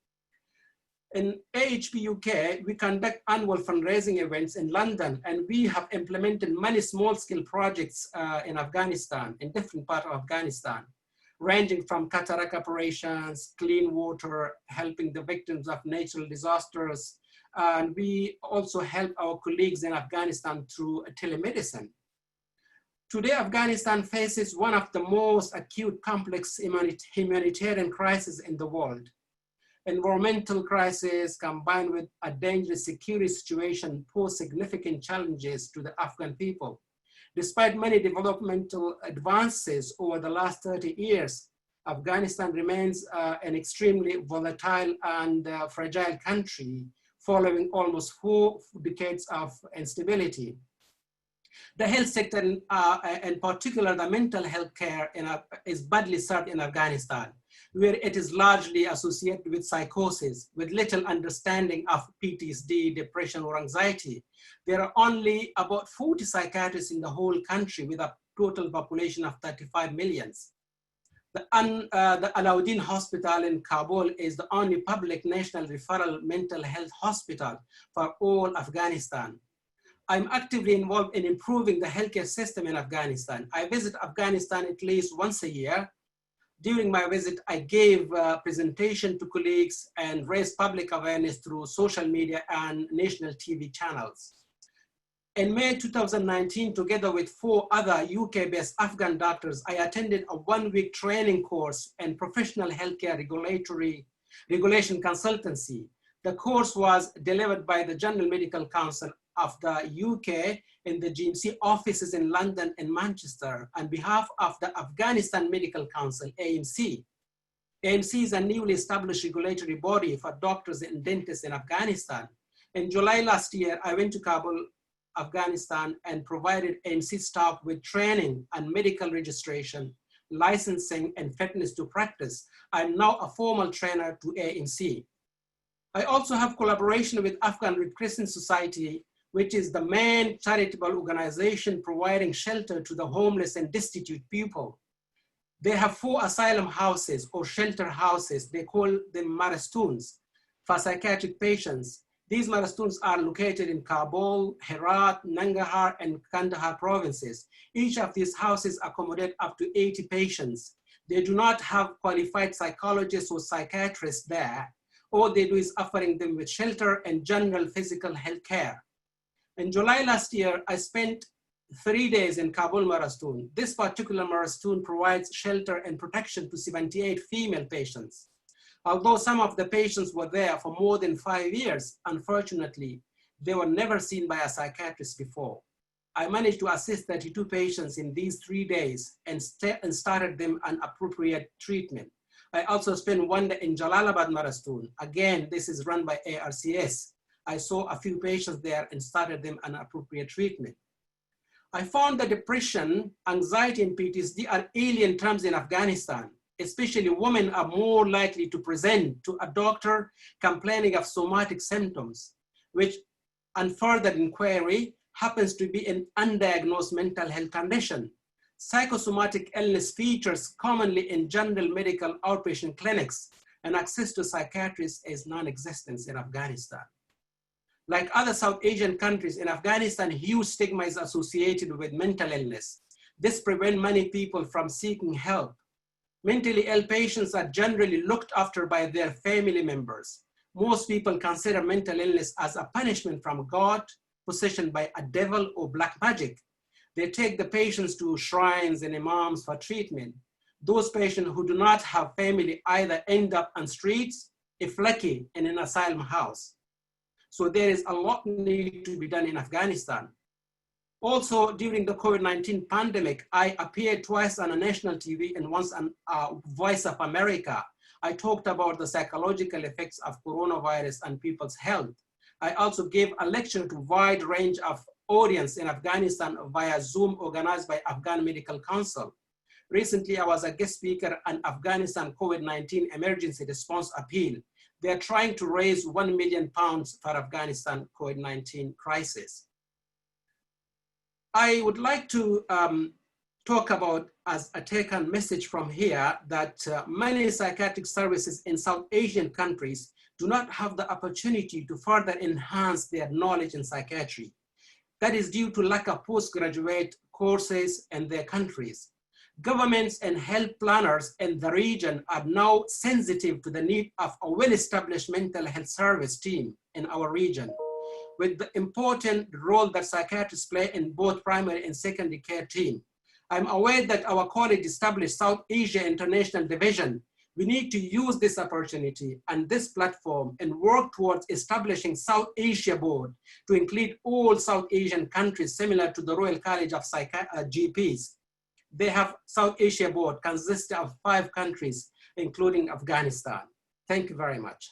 In AHP UK, we conduct annual fundraising events in London, and we have implemented many small-scale projects in Afghanistan, in different parts of Afghanistan, ranging from cataract operations, clean water, helping the victims of natural disasters. And we also help our colleagues in Afghanistan through telemedicine. Today, Afghanistan faces one of the most acute complex humanitarian crises in the world. Environmental crisis combined with a dangerous security situation pose significant challenges to the Afghan people. Despite many developmental advances over the last 30 years, Afghanistan remains an extremely volatile and fragile country following almost 4 decades of instability. The health sector, in particular the mental health care, is badly served in Afghanistan, where it is largely associated with psychosis, with little understanding of PTSD, depression, or anxiety. There are only about 40 psychiatrists in the whole country with a total population of 35 million. The Alauddin Hospital in Kabul is the only public national referral mental health hospital for all Afghanistan. I'm actively involved in improving the healthcare system in Afghanistan. I visit Afghanistan at least once a year. During my visit, I gave a presentation to colleagues and raised public awareness through social media and national TV channels. In May 2019, together with 4 other UK-based Afghan doctors, I attended a 1-week training course in professional healthcare regulation consultancy. The course was delivered by the General Medical Council of the UK in the GMC offices in London and Manchester on behalf of the Afghanistan Medical Council, AMC. AMC is a newly established regulatory body for doctors and dentists in Afghanistan. In July last year, I went to Kabul, Afghanistan, and provided AMC staff with training and medical registration, licensing, and fitness to practice. I'm now a formal trainer to AMC. I also have collaboration with Afghan Red Crescent Society, which is the main charitable organization providing shelter to the homeless and destitute people. They have 4 asylum houses or shelter houses. They call them marastoons for psychiatric patients. These marastoons are located in Kabul, Herat, Nangarhar, and Kandahar provinces. Each of these houses accommodate up to 80 patients. They do not have qualified psychologists or psychiatrists there. All they do is offering them with shelter and general physical health care. In July last year, I spent 3 days in Kabul Marastoon. This particular Marastoon provides shelter and protection to 78 female patients. Although some of the patients were there for more than 5 years, unfortunately, they were never seen by a psychiatrist before. I managed to assist 32 patients in these 3 days and started them on appropriate treatment. I also spent one day in Jalalabad Marastoon. Again, this is run by ARCS. I saw a few patients there and started them on appropriate treatment. I found that depression, anxiety, and PTSD are alien terms in Afghanistan. Especially women are more likely to present to a doctor complaining of somatic symptoms, which on further inquiry happens to be an undiagnosed mental health condition. Psychosomatic illness features commonly in general medical outpatient clinics, and access to psychiatrists is non-existent in Afghanistan. Like other South Asian countries, in Afghanistan, huge stigma is associated with mental illness. This prevents many people from seeking help. Mentally ill patients are generally looked after by their family members. Most people consider mental illness as a punishment from God, possession by a devil or black magic. They take the patients to shrines and imams for treatment. Those patients who do not have family either end up on streets, if lucky, in an asylum house. So there is a lot need to be done in Afghanistan. Also, during the COVID-19 pandemic, I appeared twice on a national TV and once on Voice of America. I talked about the psychological effects of coronavirus on people's health. I also gave a lecture to a wide range of audience in Afghanistan via Zoom organized by Afghan Medical Council. Recently, I was a guest speaker on Afghanistan COVID-19 emergency response appeal. They're trying to raise £1 million for Afghanistan COVID-19 crisis. I would like to talk about, as a take-home message from here, that many psychiatric services in South Asian countries do not have the opportunity to further enhance their knowledge in psychiatry. That is due to lack of postgraduate courses in their countries. Governments and health planners in the region are now sensitive to the need of a well-established mental health service team in our region, with the important role that psychiatrists play in both primary and secondary care team. I'm aware that our college established South Asia International Division. We need to use this opportunity and this platform and work towards establishing South Asia Board to include all South Asian countries similar to the Royal College of GPs. They have South Asia Board consisting of 5 countries, including Afghanistan. Thank you very much.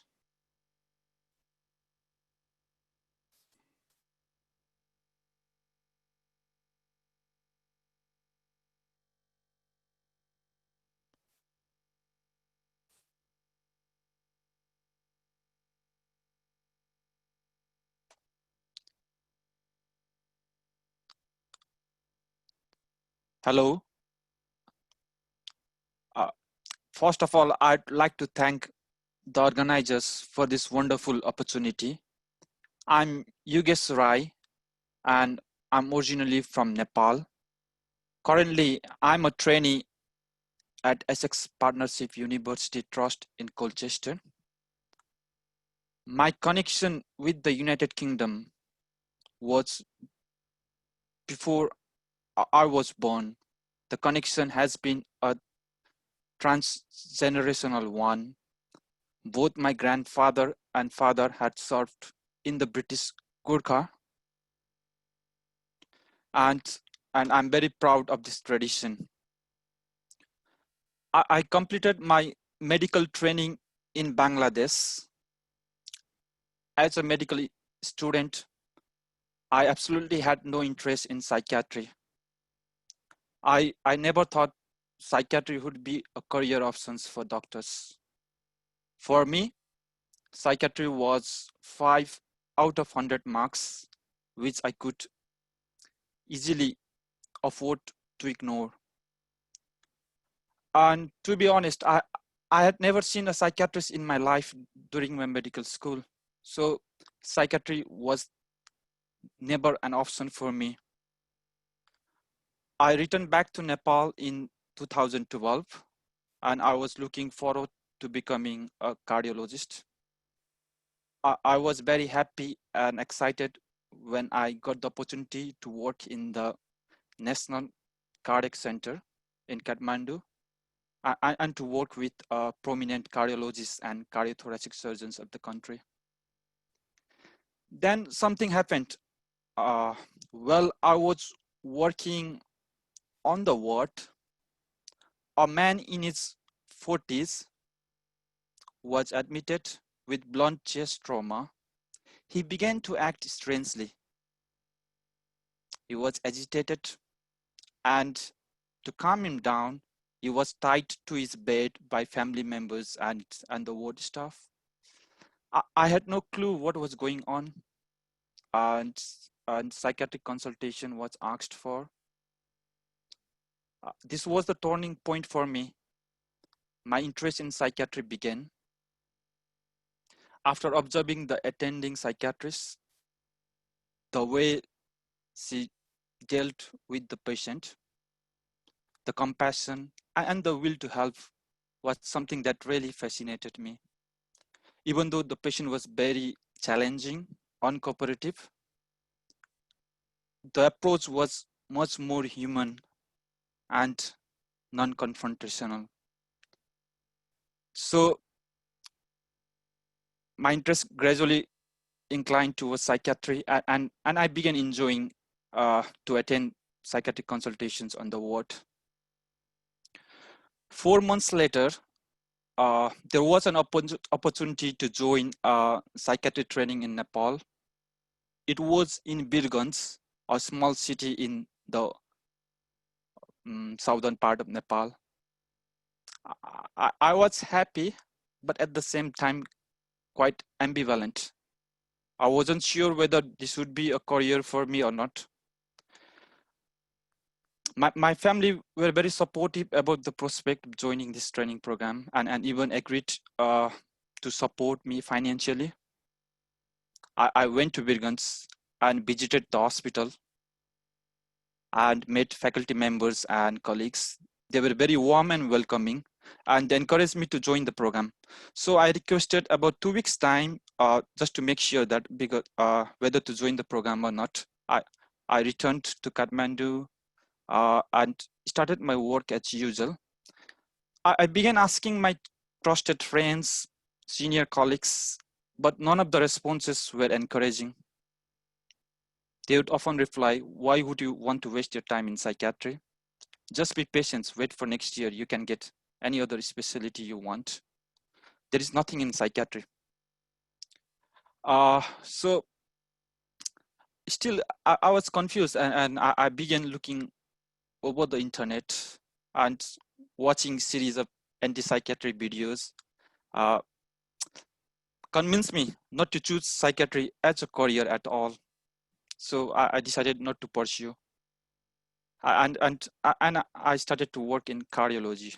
Hello. First of all, I'd like to thank the organizers for this wonderful opportunity. I'm Yugesh Rai, and I'm originally from Nepal. Currently, I'm a trainee at Essex Partnership University Trust in Colchester. My connection with the United Kingdom was before I was born. The connection has been a transgenerational one. Both my grandfather and father had served in the British Gurkha, and I'm very proud of this tradition. I completed my medical training in Bangladesh. As a medical student, I absolutely had no interest in psychiatry. I never thought psychiatry would be a career options for doctors. For me, psychiatry was 5 out of 100 marks, which I could easily afford to ignore. And to be honest, I had never seen a psychiatrist in my life during my medical school. So psychiatry was never an option for me. I returned back to Nepal in 2012, and I was looking forward to becoming a cardiologist. I was very happy and excited when I got the opportunity to work in the National Cardiac Center in Kathmandu. and to work with prominent cardiologists and cardiothoracic surgeons of the country. Then something happened. While I was working on the ward, a man in his 40s was admitted with blunt chest trauma. He began to act strangely. He was agitated, and to calm him down, he was tied to his bed by family members and the ward staff. I had no clue what was going on, and psychiatric consultation was asked for. This was the turning point for me. My interest in psychiatry began. After observing the attending psychiatrist, the way she dealt with the patient, the compassion and the will to help was something that really fascinated me. Even though the patient was very challenging, uncooperative, the approach was much more human and non-confrontational. So my interest gradually inclined towards psychiatry, and I began enjoying to attend psychiatric consultations on the ward. 4 months later, there was an opportunity to join psychiatry training in Nepal. It was in Birganj, a small city in the southern part of Nepal. I was happy, but at the same time, quite ambivalent. I wasn't sure whether this would be a career for me or not. My family were very supportive about the prospect of joining this training program, and even agreed to support me financially. I went to Birganj and visited the hospital and met faculty members and colleagues. They were very warm and welcoming, and they encouraged me to join the program. So I requested about 2 weeks time just to make sure that whether to join the program or not. I returned to Kathmandu and started my work as usual. I began asking my trusted friends, senior colleagues, but none of the responses were encouraging. They would often reply, "Why would you want to waste your time in psychiatry? Just be patient, wait for next year, you can get any other specialty you want. There is nothing in psychiatry." So still, I was confused, and I began looking over the internet and watching series of anti-psychiatry videos. Convinced me not to choose psychiatry as a career at all. So I decided not to pursue. And I started to work in cardiology.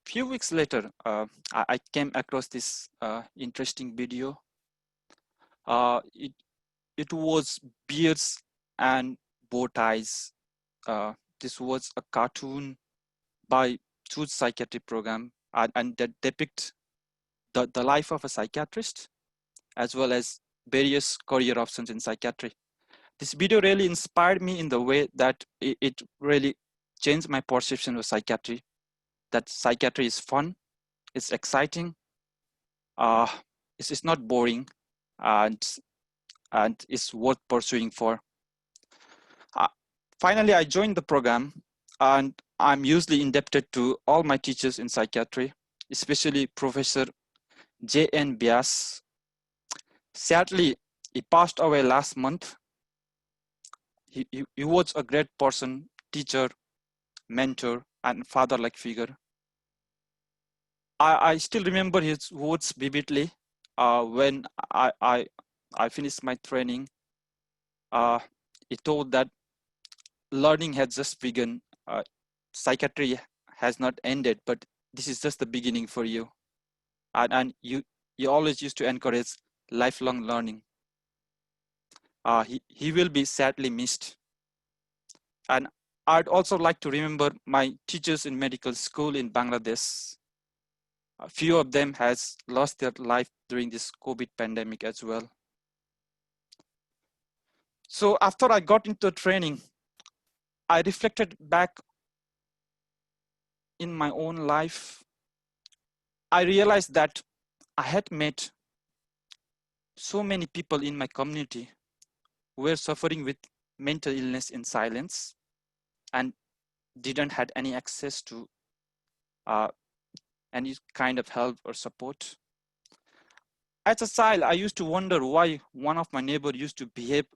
Few weeks later, I came across this interesting video. It was beards and bow ties. This was a cartoon by Choose Psychiatry program, and that depict the life of a psychiatrist, as well as various career options in psychiatry. This video really inspired me in the way that it really changed my perception of psychiatry, that psychiatry is fun, it's exciting, it's not boring, and it's worth pursuing for. Finally, I joined the program, and I'm usually indebted to all my teachers in psychiatry, especially Professor J.N. Bias. Sadly, he passed away last month. He was a great person, teacher, mentor, and father-like figure. I still remember his words vividly when I finished my training. He told that learning had just begun. Psychiatry has not ended, but this is just the beginning for you. And you always used to encourage lifelong learning. He will be sadly missed. And I'd also like to remember my teachers in medical school in Bangladesh. A few of them has lost their life during this COVID pandemic as well. So after I got into training, I reflected back in my own life, I realized that I had met so many people in my community who were suffering with mental illness in silence and didn't had any access to any kind of help or support. As a child, I used to wonder why one of my neighbors used to behave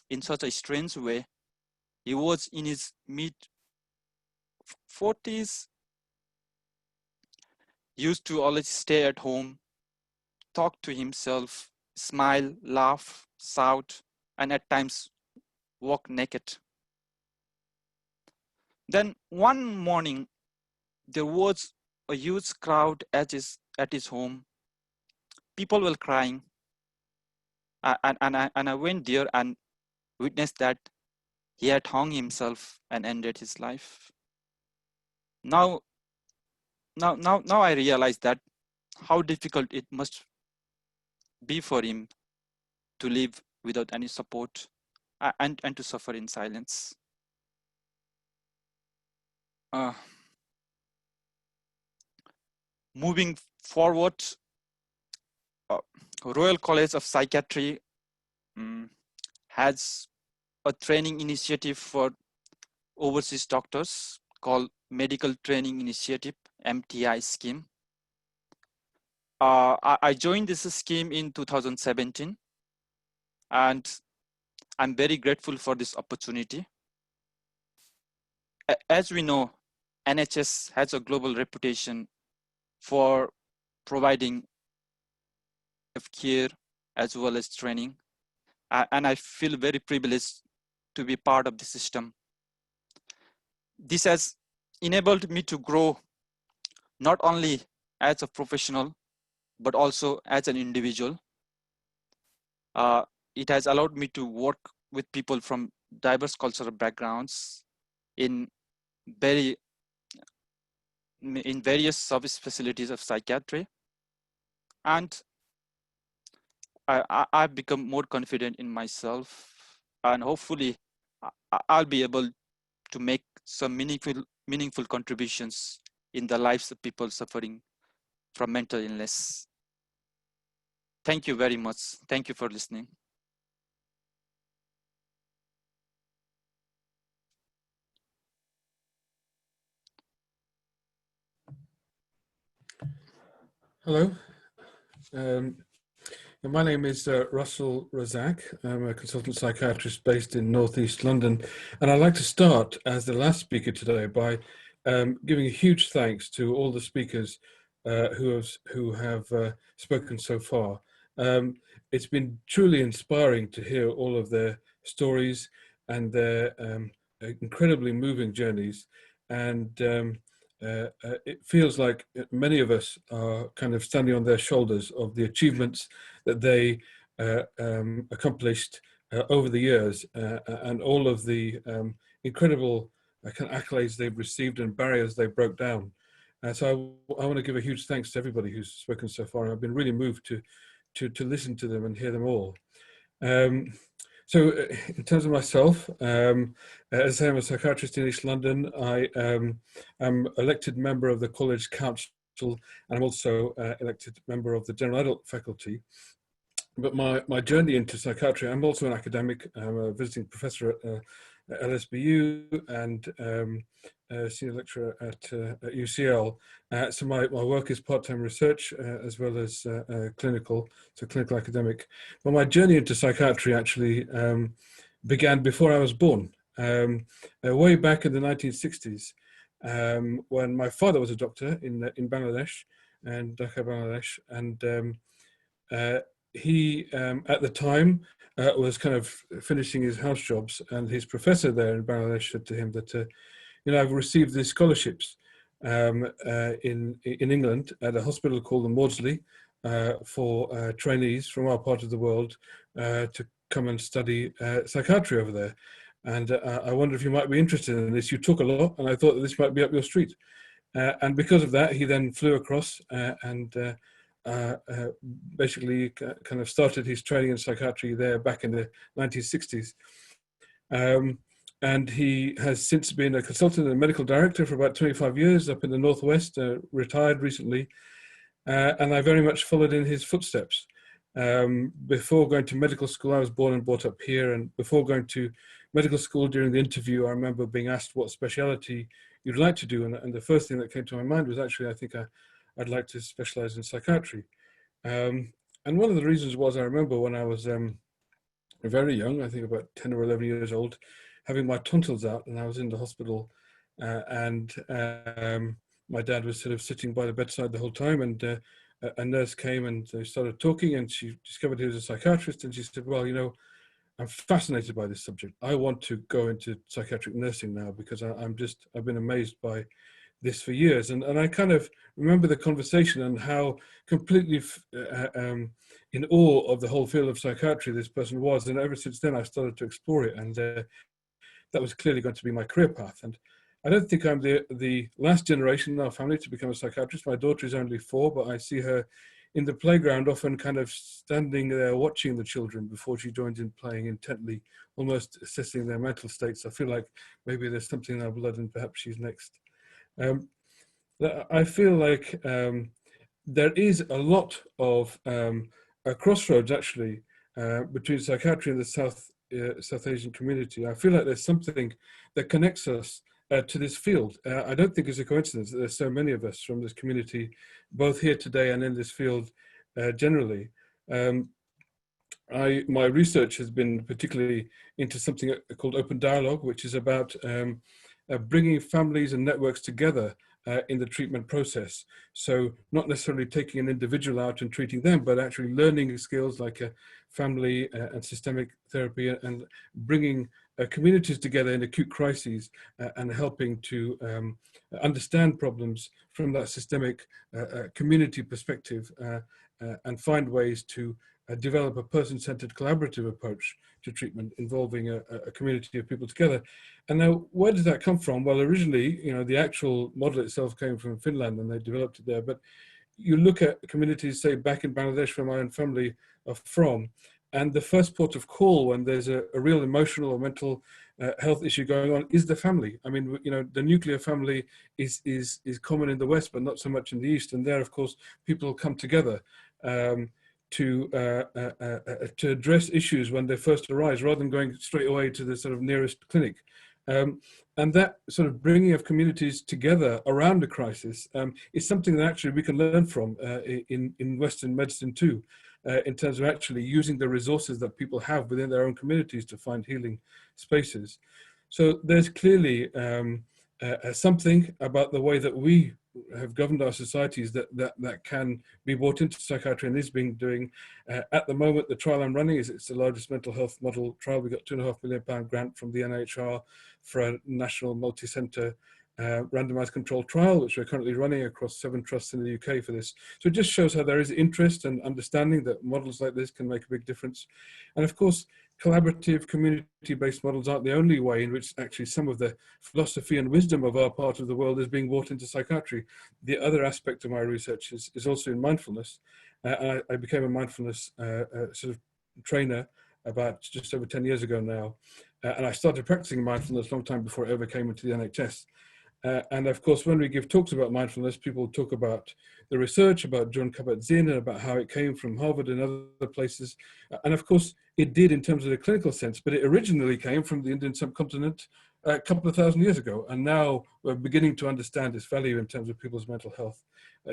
in such a strange way. He was in his mid-40s, used to always stay at home, talk to himself, smile, laugh, shout, and at times walk naked. Then one morning, there was a huge crowd at his home. People were crying. And I went there and witnessed that he had hung himself and ended his life. Now I realize that how difficult it must be for him to live without any support and to suffer in silence. Moving forward, Royal College of Psychiatry has a training initiative for overseas doctors called Medical Training Initiative, MTI scheme. I joined this scheme in 2017, and I'm very grateful for this opportunity. As we know, NHS has a global reputation for providing care as well as training. And I feel very privileged to be part of the system. This has enabled me to grow not only as a professional, but also as an individual. It has allowed me to work with people from diverse cultural backgrounds in various service facilities of psychiatry. And I've become more confident in myself, and hopefully I'll be able to make some meaningful contributions in the lives of people suffering from mental illness. Thank you very much. Thank you for listening. Hello. My name is Russell Razak. I'm a consultant psychiatrist based in Northeast London. And I'd like to start, as the last speaker today, by giving a huge thanks to all the speakers who have spoken so far. It's been truly inspiring to hear all of their stories and their incredibly moving journeys. And it feels like many of us are kind of standing on their shoulders of the achievements that they accomplished over the years and all of the incredible kind of accolades they've received and barriers they broke down. So I want to give a huge thanks to everybody who's spoken so far. And I've been really moved to listen to them and hear them all. So in terms of myself, as I say, I'm a psychiatrist in East London. I am elected member of the College Council, and I'm also elected member of the General Adult Faculty. But my journey into psychiatry, I'm also an academic. I'm a visiting professor at LSBU and senior lecturer at UCL. So my work is part-time research as well as clinical academic. But my journey into psychiatry actually began before I was born, way back in the 1960s, when my father was a doctor in Bangladesh, and Dhaka, Bangladesh, and he, at the time, was kind of finishing his house jobs, and his professor there in Bangladesh said to him that, you know, I've received these scholarships in England at a hospital called the Maudsley for trainees from our part of the world to come and study psychiatry over there. And I wonder if you might be interested in this. You talk a lot, and I thought that this might be up your street. And because of that, he then flew across and basically kind of started his training in psychiatry there back in the 1960s. and he has since been a consultant and medical director for about 25 years up in the Northwest, retired recently, and I very much followed in his footsteps. Before going to medical school, I was born and brought up here, and before going to medical school, during the interview, I remember being asked what speciality you'd like to do, and the first thing that came to my mind was actually, I think I'd like to specialize in psychiatry. And one of the reasons was, I remember when I was very young, I think about 10 or 11 years old, having my tonsils out, and I was in the hospital, and my dad was sort of sitting by the bedside the whole time, and a nurse came and they started talking, and she discovered he was a psychiatrist, and she said, well, you know, I'm fascinated by this subject. I want to go into psychiatric nursing now, because I've been amazed by this for years. And I kind of remember the conversation and how completely in awe of the whole field of psychiatry this person was. And ever since then, I started to explore it. And that was clearly going to be my career path. And I don't think I'm the last generation in our family to become a psychiatrist. My daughter is only 4, but I see her in the playground, often kind of standing there watching the children before she joins in, playing intently, almost assessing their mental states. I feel like maybe there's something in our blood and perhaps she's next. I feel like there is a lot of a crossroads actually between psychiatry and the South Asian community. I feel like there's something that connects us to this field. I don't think it's a coincidence that there's so many of us from this community, both here today and in this field generally. My research has been particularly into something called open dialogue, which is about bringing families and networks together in the treatment process. So not necessarily taking an individual out and treating them, but actually learning skills like family and systemic therapy, and bringing communities together in acute crises and helping to understand problems from that systemic community perspective and find ways to develop a person-centered collaborative approach to treatment involving a community of people together. And now, where does that come from? Well, originally, you know, the actual model itself came from Finland and they developed it there. But you look at communities, say, back in Bangladesh, where my own family are from, and the first port of call when there's a real emotional or mental health issue going on is the family. I mean, you know, the nuclear family is common in the West, but not so much in the East. And there, of course, people come together to address issues when they first arise, rather than going straight away to the sort of nearest clinic. And that sort of bringing of communities together around a crisis is something that actually we can learn from in Western medicine too, in terms of actually using the resources that people have within their own communities to find healing spaces. So there's clearly something about the way that we have governed our societies that can be brought into psychiatry, and is being doing. At the moment, the trial I'm running it's the largest mental health model trial. We got £2.5 million grant from the NHR for a national multi-centre randomised controlled trial, which we're currently running across 7 trusts in the UK for this. So it just shows how there is interest and understanding that models like this can make a big difference. And of course, collaborative, community-based models aren't the only way in which actually some of the philosophy and wisdom of our part of the world is being brought into psychiatry. The other aspect of my research is also in mindfulness. And I became a mindfulness sort of trainer about just over 10 years ago now. And I started practicing mindfulness a long time before it ever came into the NHS. And of course, when we give talks about mindfulness, people talk about the research, about John Kabat-Zinn, and about how it came from Harvard and other places. And of course, it did in terms of the clinical sense, but it originally came from the Indian subcontinent a couple of thousand years ago. And now we're beginning to understand its value in terms of people's mental health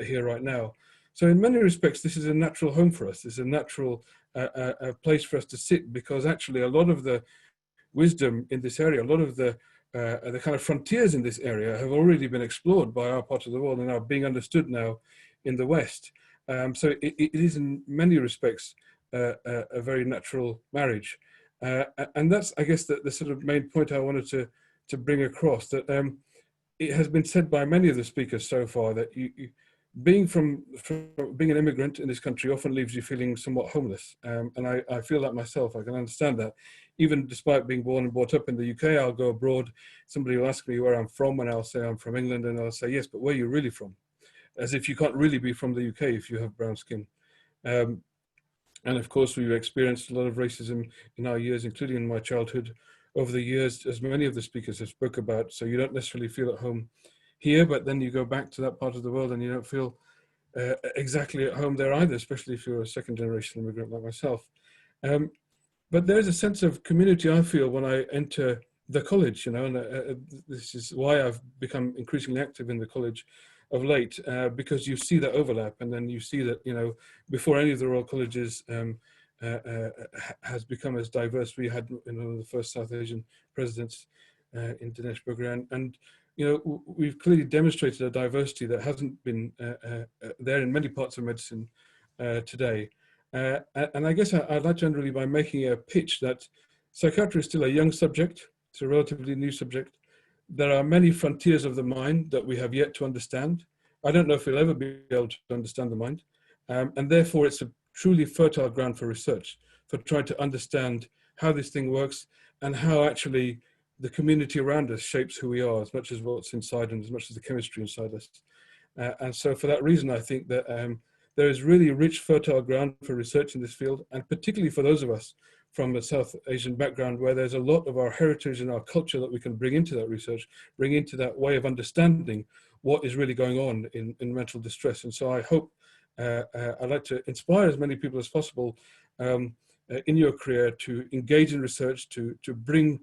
here right now. So in many respects, this is a natural home for us. It's a natural a place for us to sit, because actually a lot of the wisdom in this area, a lot of the kind of frontiers in this area have already been explored by our part of the world and are being understood now in the West. So it is in many respects a very natural marriage. And that's, I guess, the sort of main point I wanted to bring across, that it has been said by many of the speakers so far that being being an immigrant in this country often leaves you feeling somewhat homeless. And I feel that myself. I can understand that. Even despite being born and brought up in the UK, I'll go abroad. Somebody will ask me where I'm from, and I'll say I'm from England, and I'll say, yes, but where are you really from? As if you can't really be from the UK if you have brown skin. And of course, we've experienced a lot of racism in our years, including in my childhood, over the years, as many of the speakers have spoke about. So you don't necessarily feel at home here, but then you go back to that part of the world and you don't feel exactly at home there either, especially if you're a second generation immigrant like myself. But there's a sense of community I feel when I enter the college, and this is why I've become increasingly active in the college of late, because you see that overlap, and then you see that, before any of the Royal Colleges has become as diverse, we had one of the first South Asian presidents in Dinesh, Bhugra, and we've clearly demonstrated a diversity that hasn't been there in many parts of medicine today. And I guess I'd like to end really by making a pitch that psychiatry is still a young subject. It's a relatively new subject. There are many frontiers of the mind that we have yet to understand. I don't know if we'll ever be able to understand the mind. And therefore, it's a truly fertile ground for research, for trying to understand how this thing works and how actually the community around us shapes who we are, as much as what's inside and as much as the chemistry inside us. And so for that reason, I think that there is really rich, fertile ground for research in this field, and particularly for those of us from a South Asian background, where there's a lot of our heritage and our culture that we can bring into that research, bring into that way of understanding what is really going on in mental distress. And so I hope I'd like to inspire as many people as possible in your career to engage in research, to bring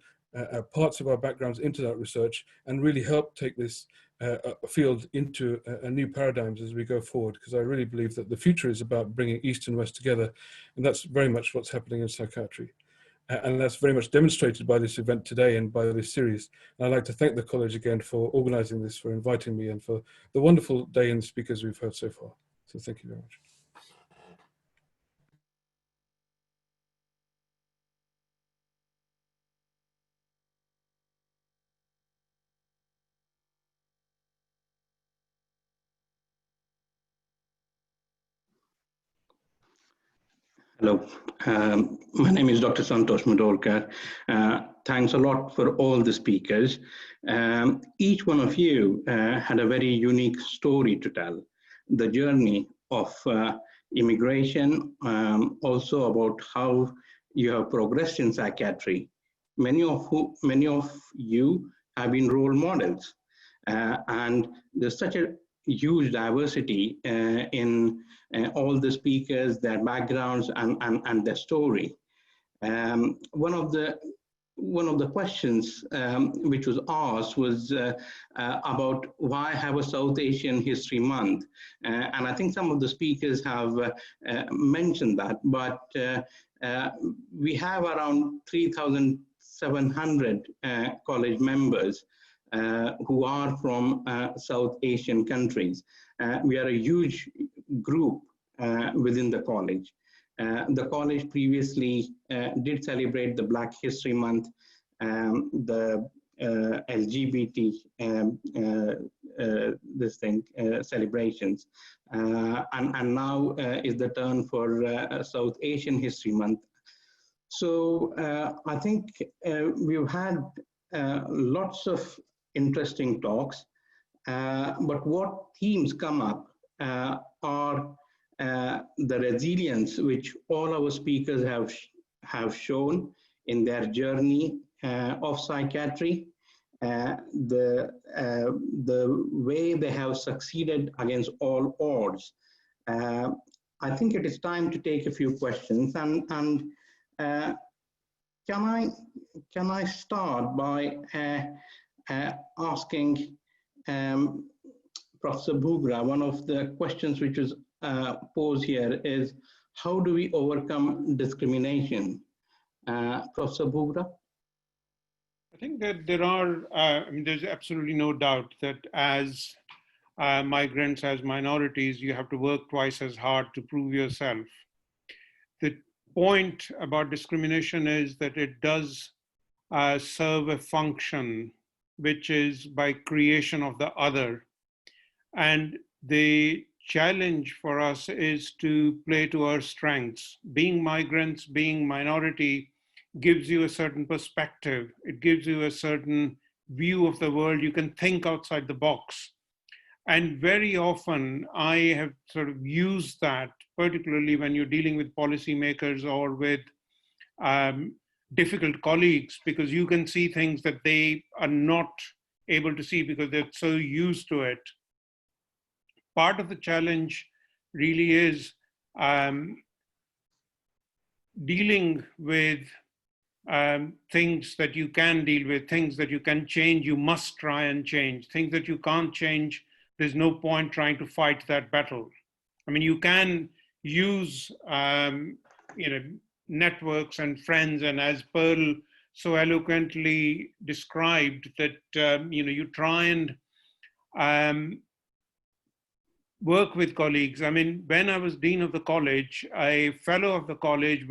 parts of our backgrounds into that research and really help take this field into a new paradigms as we go forward, because I really believe that the future is about bringing East and West together, and that's very much what's happening in psychiatry. And that's very much demonstrated by this event today and by this series. And I'd like to thank the college again for organizing this, for inviting me, and for the wonderful day and speakers we've heard so far. So thank you very much. Hello, my name is Dr. Santosh Mudholkar. Thanks a lot for all the speakers. Each one of you had a very unique story to tell. The journey of immigration, also about how you have progressed in psychiatry. Many of you have been role models, and there's such a huge diversity in all the speakers, their backgrounds, and their story. One of the questions which was asked was about why have a South Asian History Month, and I think some of the speakers have mentioned that, but we have around 3,700 college members who are from South Asian countries. We are a huge group within the college. The college previously did celebrate the Black History Month, the LGBT celebrations, and now is the turn for South Asian History Month. So I think we've had lots of interesting talks, but what themes come up are the resilience which all our speakers have shown in their journey of psychiatry, the way they have succeeded against all odds. I think it is time to take a few questions, and can I start by asking Professor Bhugra, one of the questions which was posed here is, how do we overcome discrimination? Professor Bhugra? I think that there are, there's absolutely no doubt that as migrants, as minorities, you have to work twice as hard to prove yourself. The point about discrimination is that it does serve a function, which is by creation of the other. And the challenge for us is to play to our strengths. Being migrants, being minority, gives you a certain perspective. It gives you a certain view of the world. You can think outside the box. And very often I have sort of used that, particularly when you're dealing with policymakers or with difficult colleagues, because you can see things that they are not able to see because they're so used to it. Part of the challenge really is dealing with things that you can deal with, things that you can change, you must try and change. Things that you can't change, there's no point trying to fight that battle. I mean, you can use networks and friends, and as Pearl so eloquently described, that you try and work with colleagues. I mean, when I was dean of the college, a fellow of the college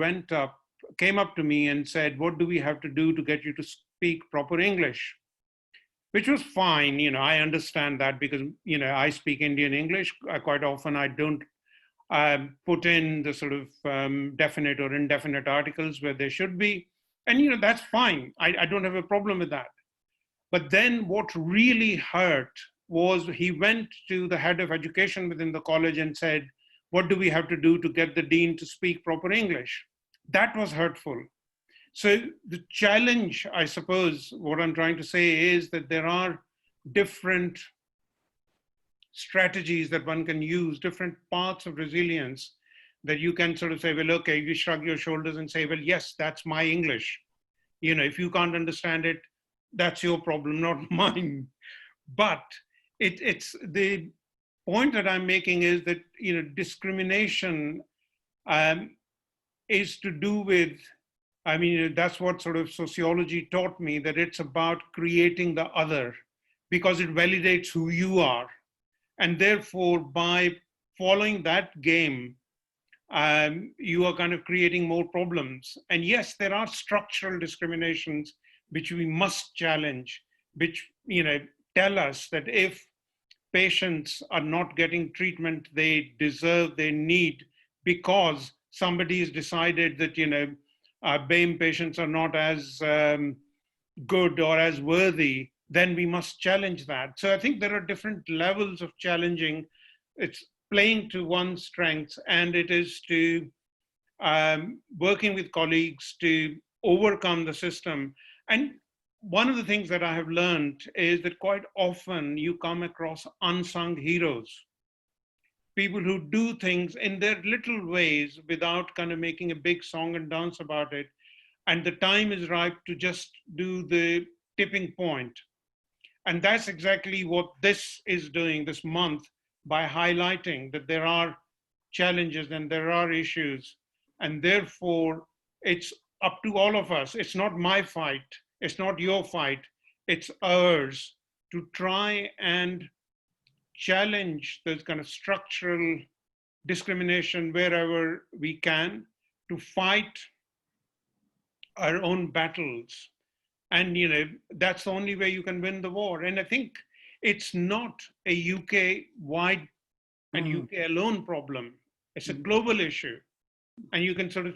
came up to me and said, "What do we have to do to get you to speak proper English?" Which was fine. I understand that because, I speak Indian English. Quite often I don't put in the sort of definite or indefinite articles where they should be. And, that's fine. I don't have a problem with that. But then what really hurt was he went to the head of education within the college and said, "What do we have to do to get the dean to speak proper English?" That was hurtful. So the challenge, I suppose, what I'm trying to say is that there are different strategies that one can use, different parts of resilience that you can sort of say, well, okay, you shrug your shoulders and say, well, yes, that's my English. If you can't understand it, that's your problem, not mine. But it's the point that I'm making is that, discrimination is to do with, that's what sort of sociology taught me, that it's about creating the other because it validates who you are. And therefore, by following that game, you are kind of creating more problems. And yes, there are structural discriminations which we must challenge, which, tell us that if patients are not getting treatment they deserve, they need, because somebody has decided that, BAME patients are not as good or as worthy, then we must challenge that. So I think there are different levels of challenging. It's playing to one's strengths, and it is to working with colleagues to overcome the system. And one of the things that I have learned is that quite often you come across unsung heroes, people who do things in their little ways without kind of making a big song and dance about it. And the time is ripe to just do the tipping point. And that's exactly what this is doing this month, by highlighting that there are challenges and there are issues. And therefore, it's up to all of us. It's not my fight. It's not your fight. It's ours to try and challenge those kind of structural discrimination wherever we can, to fight our own battles. And, that's the only way you can win the war. And I think it's not a UK-wide and UK alone problem. It's a global issue. And you can sort of,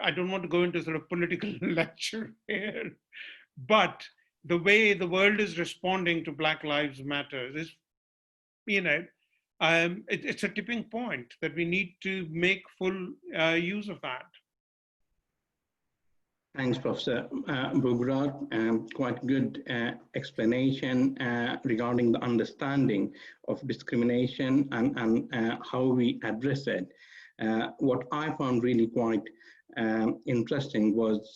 I don't want to go into sort of political lecture here, but the way the world is responding to Black Lives Matter is, it's a tipping point that we need to make full use of that. Thanks, Professor Bhugra. Quite good explanation regarding the understanding of discrimination and how we address it. What I found really quite interesting was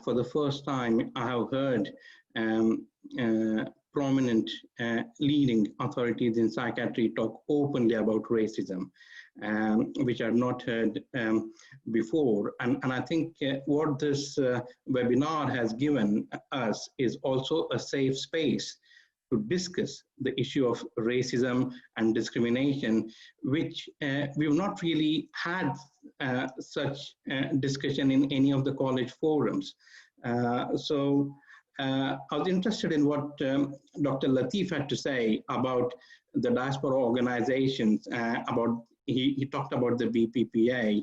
for the first time I have heard prominent leading authorities in psychiatry talk openly about racism, which I've not heard before. And I think what this webinar has given us is also a safe space to discuss the issue of racism and discrimination, which we've not really had such discussion in any of the college forums. So I was interested in what Dr. Latif had to say about the diaspora organizations, he talked about the BPPA.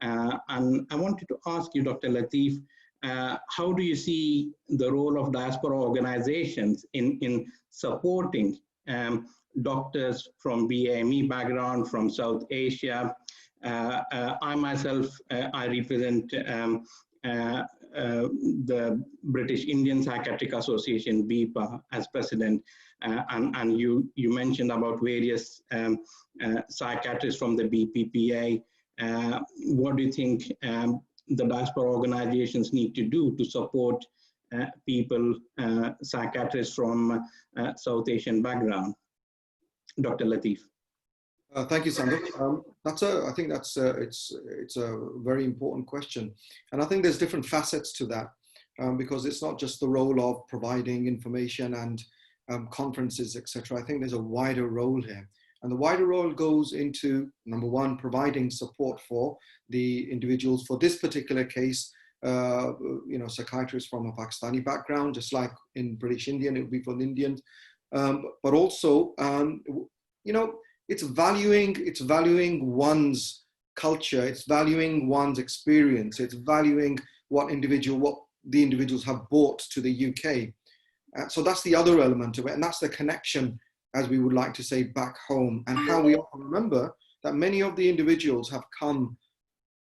And I wanted to ask you, Dr. Latif, how do you see the role of diaspora organizations in supporting doctors from BAME background, from South Asia? I myself, I represent the British Indian Psychiatric Association, BIPA, as president, and you mentioned about various psychiatrists from the BPPA. What do you think the diaspora organizations need to do to support people, psychiatrists from South Asian background? Dr. Latif. Thank you, Santosh. I think it's a very important question. And I think there's different facets to that because it's not just the role of providing information and conferences, etc. I think there's a wider role here. And the wider role goes into, number one, providing support for the individuals. For this particular case, psychiatrists from a Pakistani background, just like in British Indian, it would be for the Indians. But also, it's valuing one's culture, it's valuing one's experience, it's valuing what the individuals have brought to the UK. So that's the other element of it, and that's the connection, as we would like to say, back home, and how we often remember that many of the individuals have come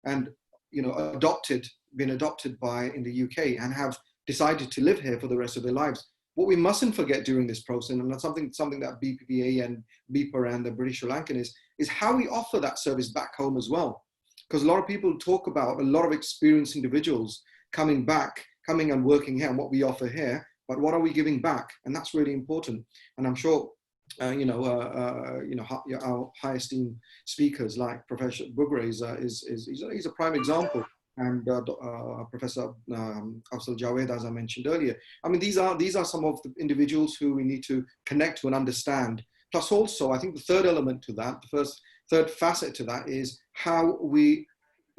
and been adopted in the UK and have decided to live here for the rest of their lives. What we mustn't forget during this process, and that's something that BPPA and BIPA and the British Sri Lankan is how we offer that service back home as well. Because a lot of people talk about a lot of experienced individuals coming and working here and what we offer here, but what are we giving back? And that's really important. And I'm sure, our high esteemed speakers like Professor Bhugra he's a prime example. And Professor Afzal Javed, as I mentioned earlier. I mean, these are some of the individuals who we need to connect to and understand. Plus also, I think the third element to that, third facet to that is how we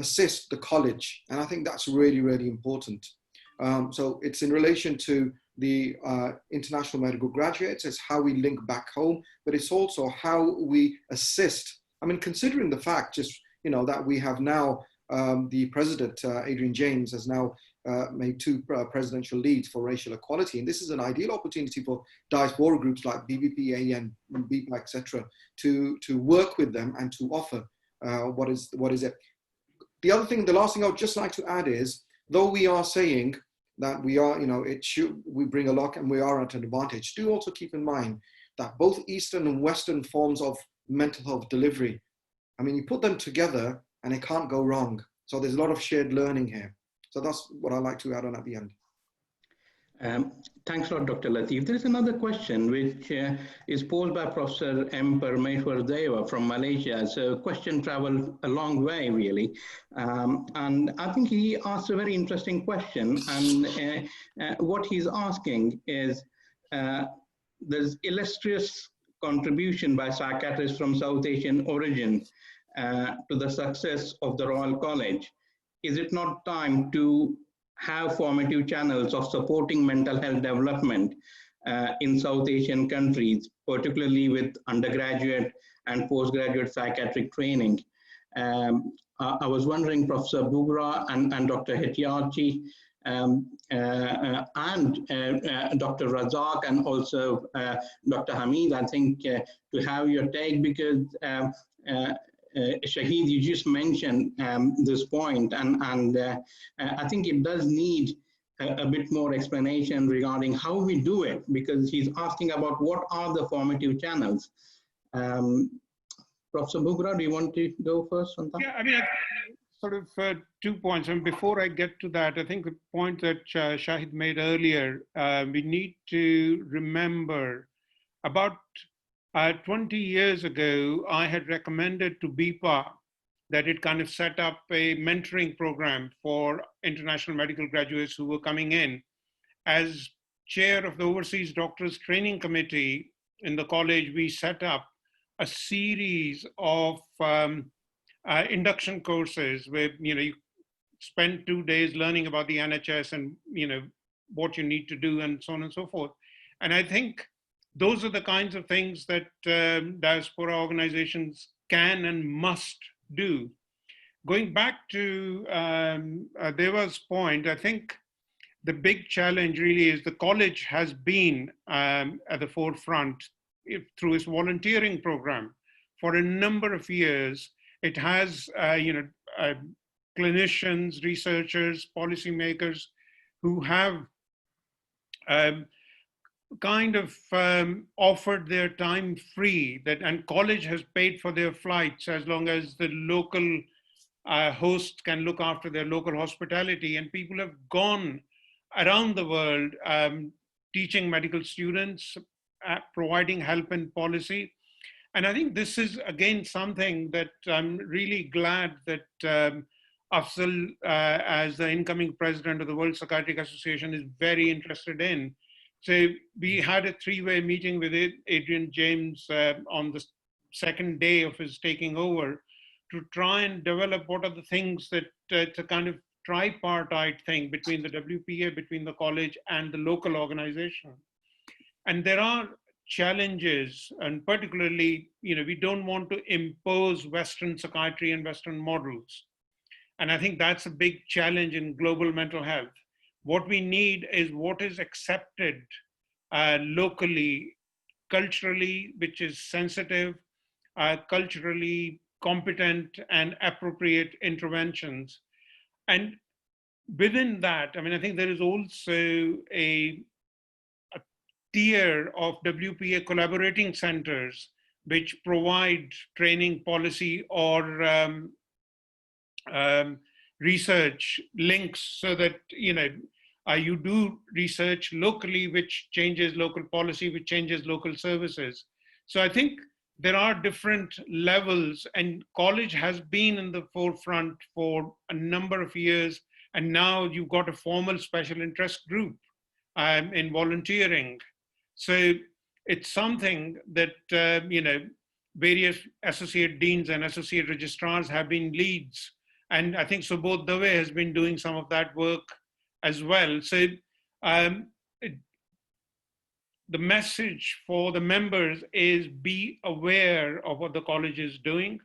assist the college. And I think that's really, really important. So it's in relation to the international medical graduates, it's how we link back home, but it's also how we assist. I mean, considering the fact that we have now the president, Adrian James, has now made 2 presidential leads for racial equality. And this is an ideal opportunity for diaspora groups like BBPA and BIPA, etc., to work with them and to offer what is it. The last thing I would just like to add is, though we are saying that we are, we bring a lot and we are at an advantage, do also keep in mind that both Eastern and Western forms of mental health delivery, I mean, you put them together, and it can't go wrong. So there's a lot of shared learning here. So that's what I'd like to add on at the end. Thanks a lot, Dr. Latif. There's another question which is posed by Professor M. Parmeshwar Deva from Malaysia. So question traveled a long way, really. And I think he asked a very interesting question. And what he's asking is, there's illustrious contribution by psychiatrists from South Asian origin to the success of the Royal College. Is it not time to have formative channels of supporting mental health development in South Asian countries, particularly with undergraduate and postgraduate psychiatric training? I was wondering, Professor Bhugra and Dr. Hettiaratchy and Dr. Razak and also Dr. Hameed, I think to have your take, because Shahid, you just mentioned this point, and I think it does need a bit more explanation regarding how we do it, because he's asking about what are the formative channels. Professor Bhugra, do you want to go first on that? Yeah, I mean, sort of 2 points. And before I get to that, I think the point that Shahid made earlier, we need to remember about 20 years ago, I had recommended to BIPA that it kind of set up a mentoring program for international medical graduates who were coming in. As chair of the Overseas Doctors Training Committee in the college, we set up a series of induction courses where you spend 2 days learning about the NHS and what you need to do and so on and so forth. And I think those are the kinds of things that diaspora organizations can and must do. Going back to Deva's point, I think the big challenge really is the college has been at the forefront through its volunteering program for a number of years. It has clinicians, researchers, policymakers who have offered their time free, and college has paid for their flights as long as the local host can look after their local hospitality. And people have gone around the world teaching medical students, providing help and policy. And I think this is, again, something that I'm really glad that Afzal, as the incoming president of the World Psychiatric Association, is very interested in. So we had a three-way meeting with Adrian James on the second day of his taking over to try and develop what are the things that it's a kind of tripartite thing between the WPA, between the college and the local organization. And there are challenges, and particularly, we don't want to impose Western psychiatry and Western models. And I think that's a big challenge in global mental health. What we need is what is accepted locally, culturally, which is sensitive, culturally competent and appropriate interventions. And within that, I think there is also a tier of WPA collaborating centers which provide training, policy, or research links, so that you do research locally, which changes local policy, which changes local services. So I think there are different levels, and college has been in the forefront for a number of years, and now you've got a formal special interest group in volunteering. So it's something that various associate deans and associate registrars have been leads, and I think Subodh Dave has been doing some of that work as well. So the message for the members is be aware of what the college is doing.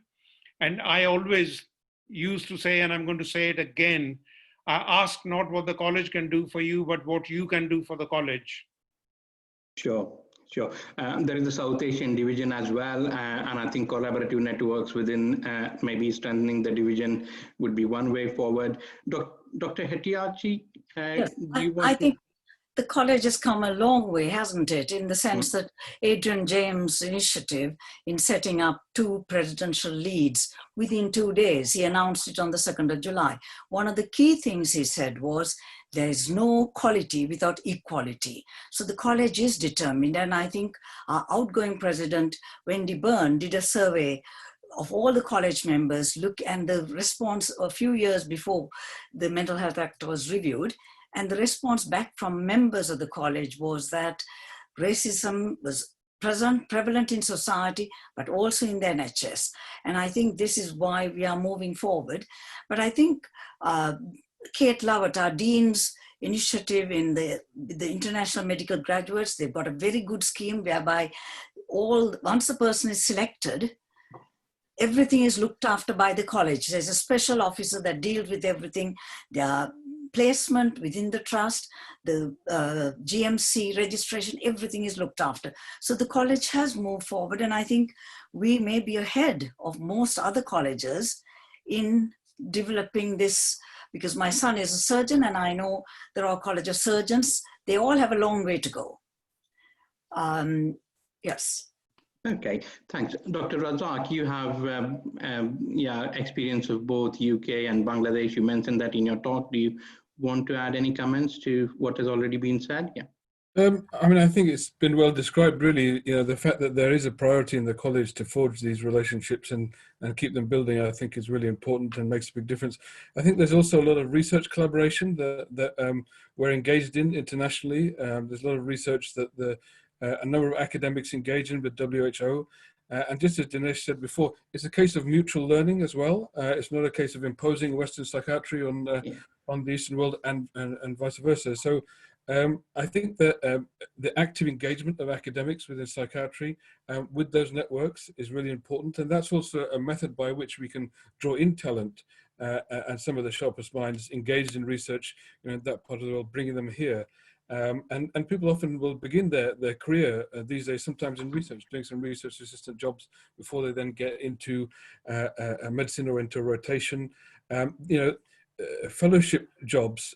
And I always used to say, and I'm going to say it again, ask not what the college can do for you, but what you can do for the college. Sure. There is the South Asian division as well, and I think collaborative networks within maybe strengthening the division would be one way forward. Dr. Hettiaratchy, yes, do you want I think the college has come a long way, hasn't it, in the sense that Adrian James' initiative in setting up 2 presidential leads within 2 days, he announced it on the 2nd of July. One of the key things he said was, there is no quality without equality. So the college is determined, and I think our outgoing president, Wendy Byrne, did a survey of all the college members, and the response a few years before the Mental Health Act was reviewed, and the response back from members of the college was that racism was prevalent in society, but also in the NHS. And I think this is why we are moving forward. But I think Kate Lovett, our dean's initiative in the international medical graduates, they've got a very good scheme whereby once a person is selected, everything is looked after by the college. There's a special officer that deals with everything. Their placement within the trust, the GMC registration, everything is looked after. So the college has moved forward, and I think we may be ahead of most other colleges in developing this, because my son is a surgeon, and I know there are college of surgeons. They all have a long way to go. Yes. Okay, thanks. Dr. Razak, you have experience of both UK and Bangladesh. You mentioned that in your talk. Do you want to add any comments to what has already been said? Yeah. I think it's been well described, really. The fact that there is a priority in the college to forge these relationships and keep them building, I think is really important and makes a big difference. I think there's also a lot of research collaboration that we're engaged in internationally. There's a lot of research that a number of academics engage in with WHO. And just as Dinesh said before, it's a case of mutual learning as well. It's not a case of imposing Western psychiatry on the Eastern world and vice versa. So I think that the active engagement of academics within psychiatry with those networks is really important. And that's also a method by which we can draw in talent and some of the sharpest minds engaged in research in that part of the world, bringing them here. And people often will begin their career these days, sometimes in research, doing some research assistant jobs before they then get into medicine or into rotation. fellowship jobs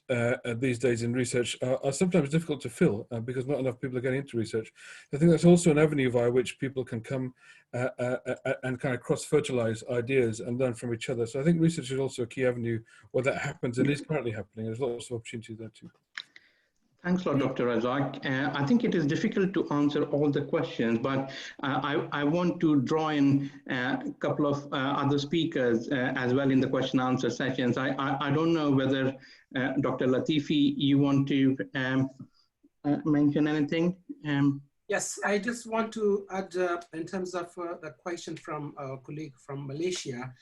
these days in research are sometimes difficult to fill because not enough people are getting into research. I think that's also an avenue via which people can come and kind of cross-fertilize ideas and learn from each other. So I think research is also a key avenue where that happens and is currently happening. There's lots of opportunity there too. Thanks a lot, Dr. Razak. I think it is difficult to answer all the questions, but I want to draw in a couple of other speakers as well in the question answer sessions. I don't know whether Dr. Latifi, you want to mention anything? Yes, I just want to add in terms of the question from a colleague from Malaysia.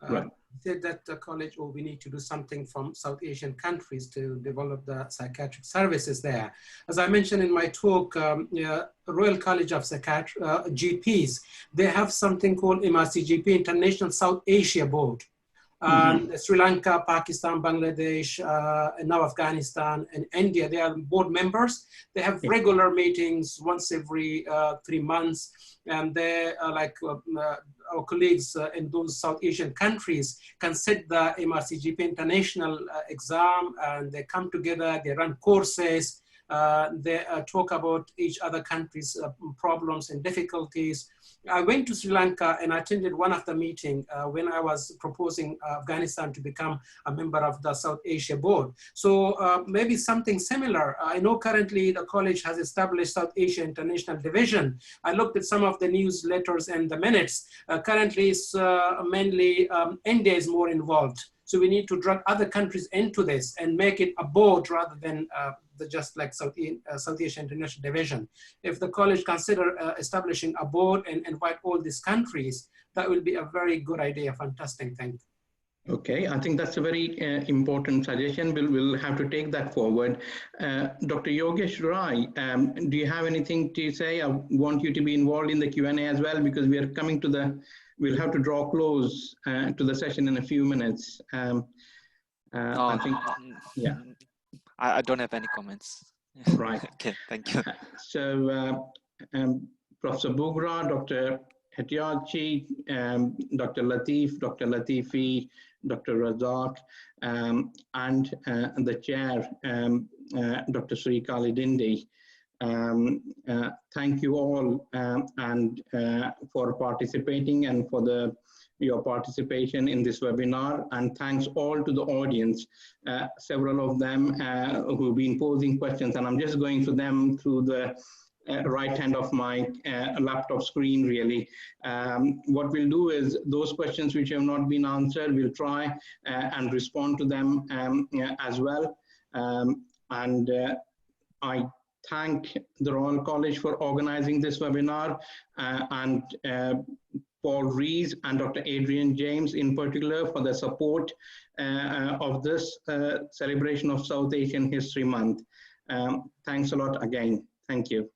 Right. Said that the college, we need to do something from South Asian countries to develop the psychiatric services there. As I mentioned in my talk, Royal College of Psychiatry, GPs, they have something called MRCGP, International South Asia Board. Sri Lanka, Pakistan, Bangladesh, and now Afghanistan and India, they are board members. They have regular meetings once every 3 months. And they like our colleagues in those South Asian countries can set the MRCGP international exam, and they come together, they run courses, they talk about each other country's problems and difficulties. I went to Sri Lanka and attended one of the meetings when I was proposing Afghanistan to become a member of the South Asia board. So maybe something similar. I know currently the college has established South Asia International Division. I looked at some of the newsletters and the minutes. Currently it's mainly India is more involved. So we need to drag other countries into this and make it a board rather than just like South Asia International Division. If the college consider establishing a board and invite all these countries, that will be a very good idea, fantastic thing. Okay, I think that's a very important suggestion. We'll have to take that forward. Dr. Yugesh Rai, do you have anything to say? I want you to be involved in the Q&A as well, because we are coming to the, we'll have to draw close to the session in a few minutes. I think, yeah. I don't have any comments. Right. Okay, thank you. So Professor Bhugra, Dr. Hettiaratchy, Dr. Latif, Dr. Latifi, Dr. Razak, and the chair, Dr. Sri Kalidindi. Thank you all and for participating and for your participation in this webinar, and thanks all to the audience, several of them who've been posing questions, and I'm just going through them through the right hand of my laptop screen really. What we'll do is those questions which have not been answered, we'll try and respond to them as well. And I thank the Royal College for organizing this webinar, and Paul Rees and Dr. Adrian James in particular for the support of this celebration of South Asian History Month. Thanks a lot again. Thank you.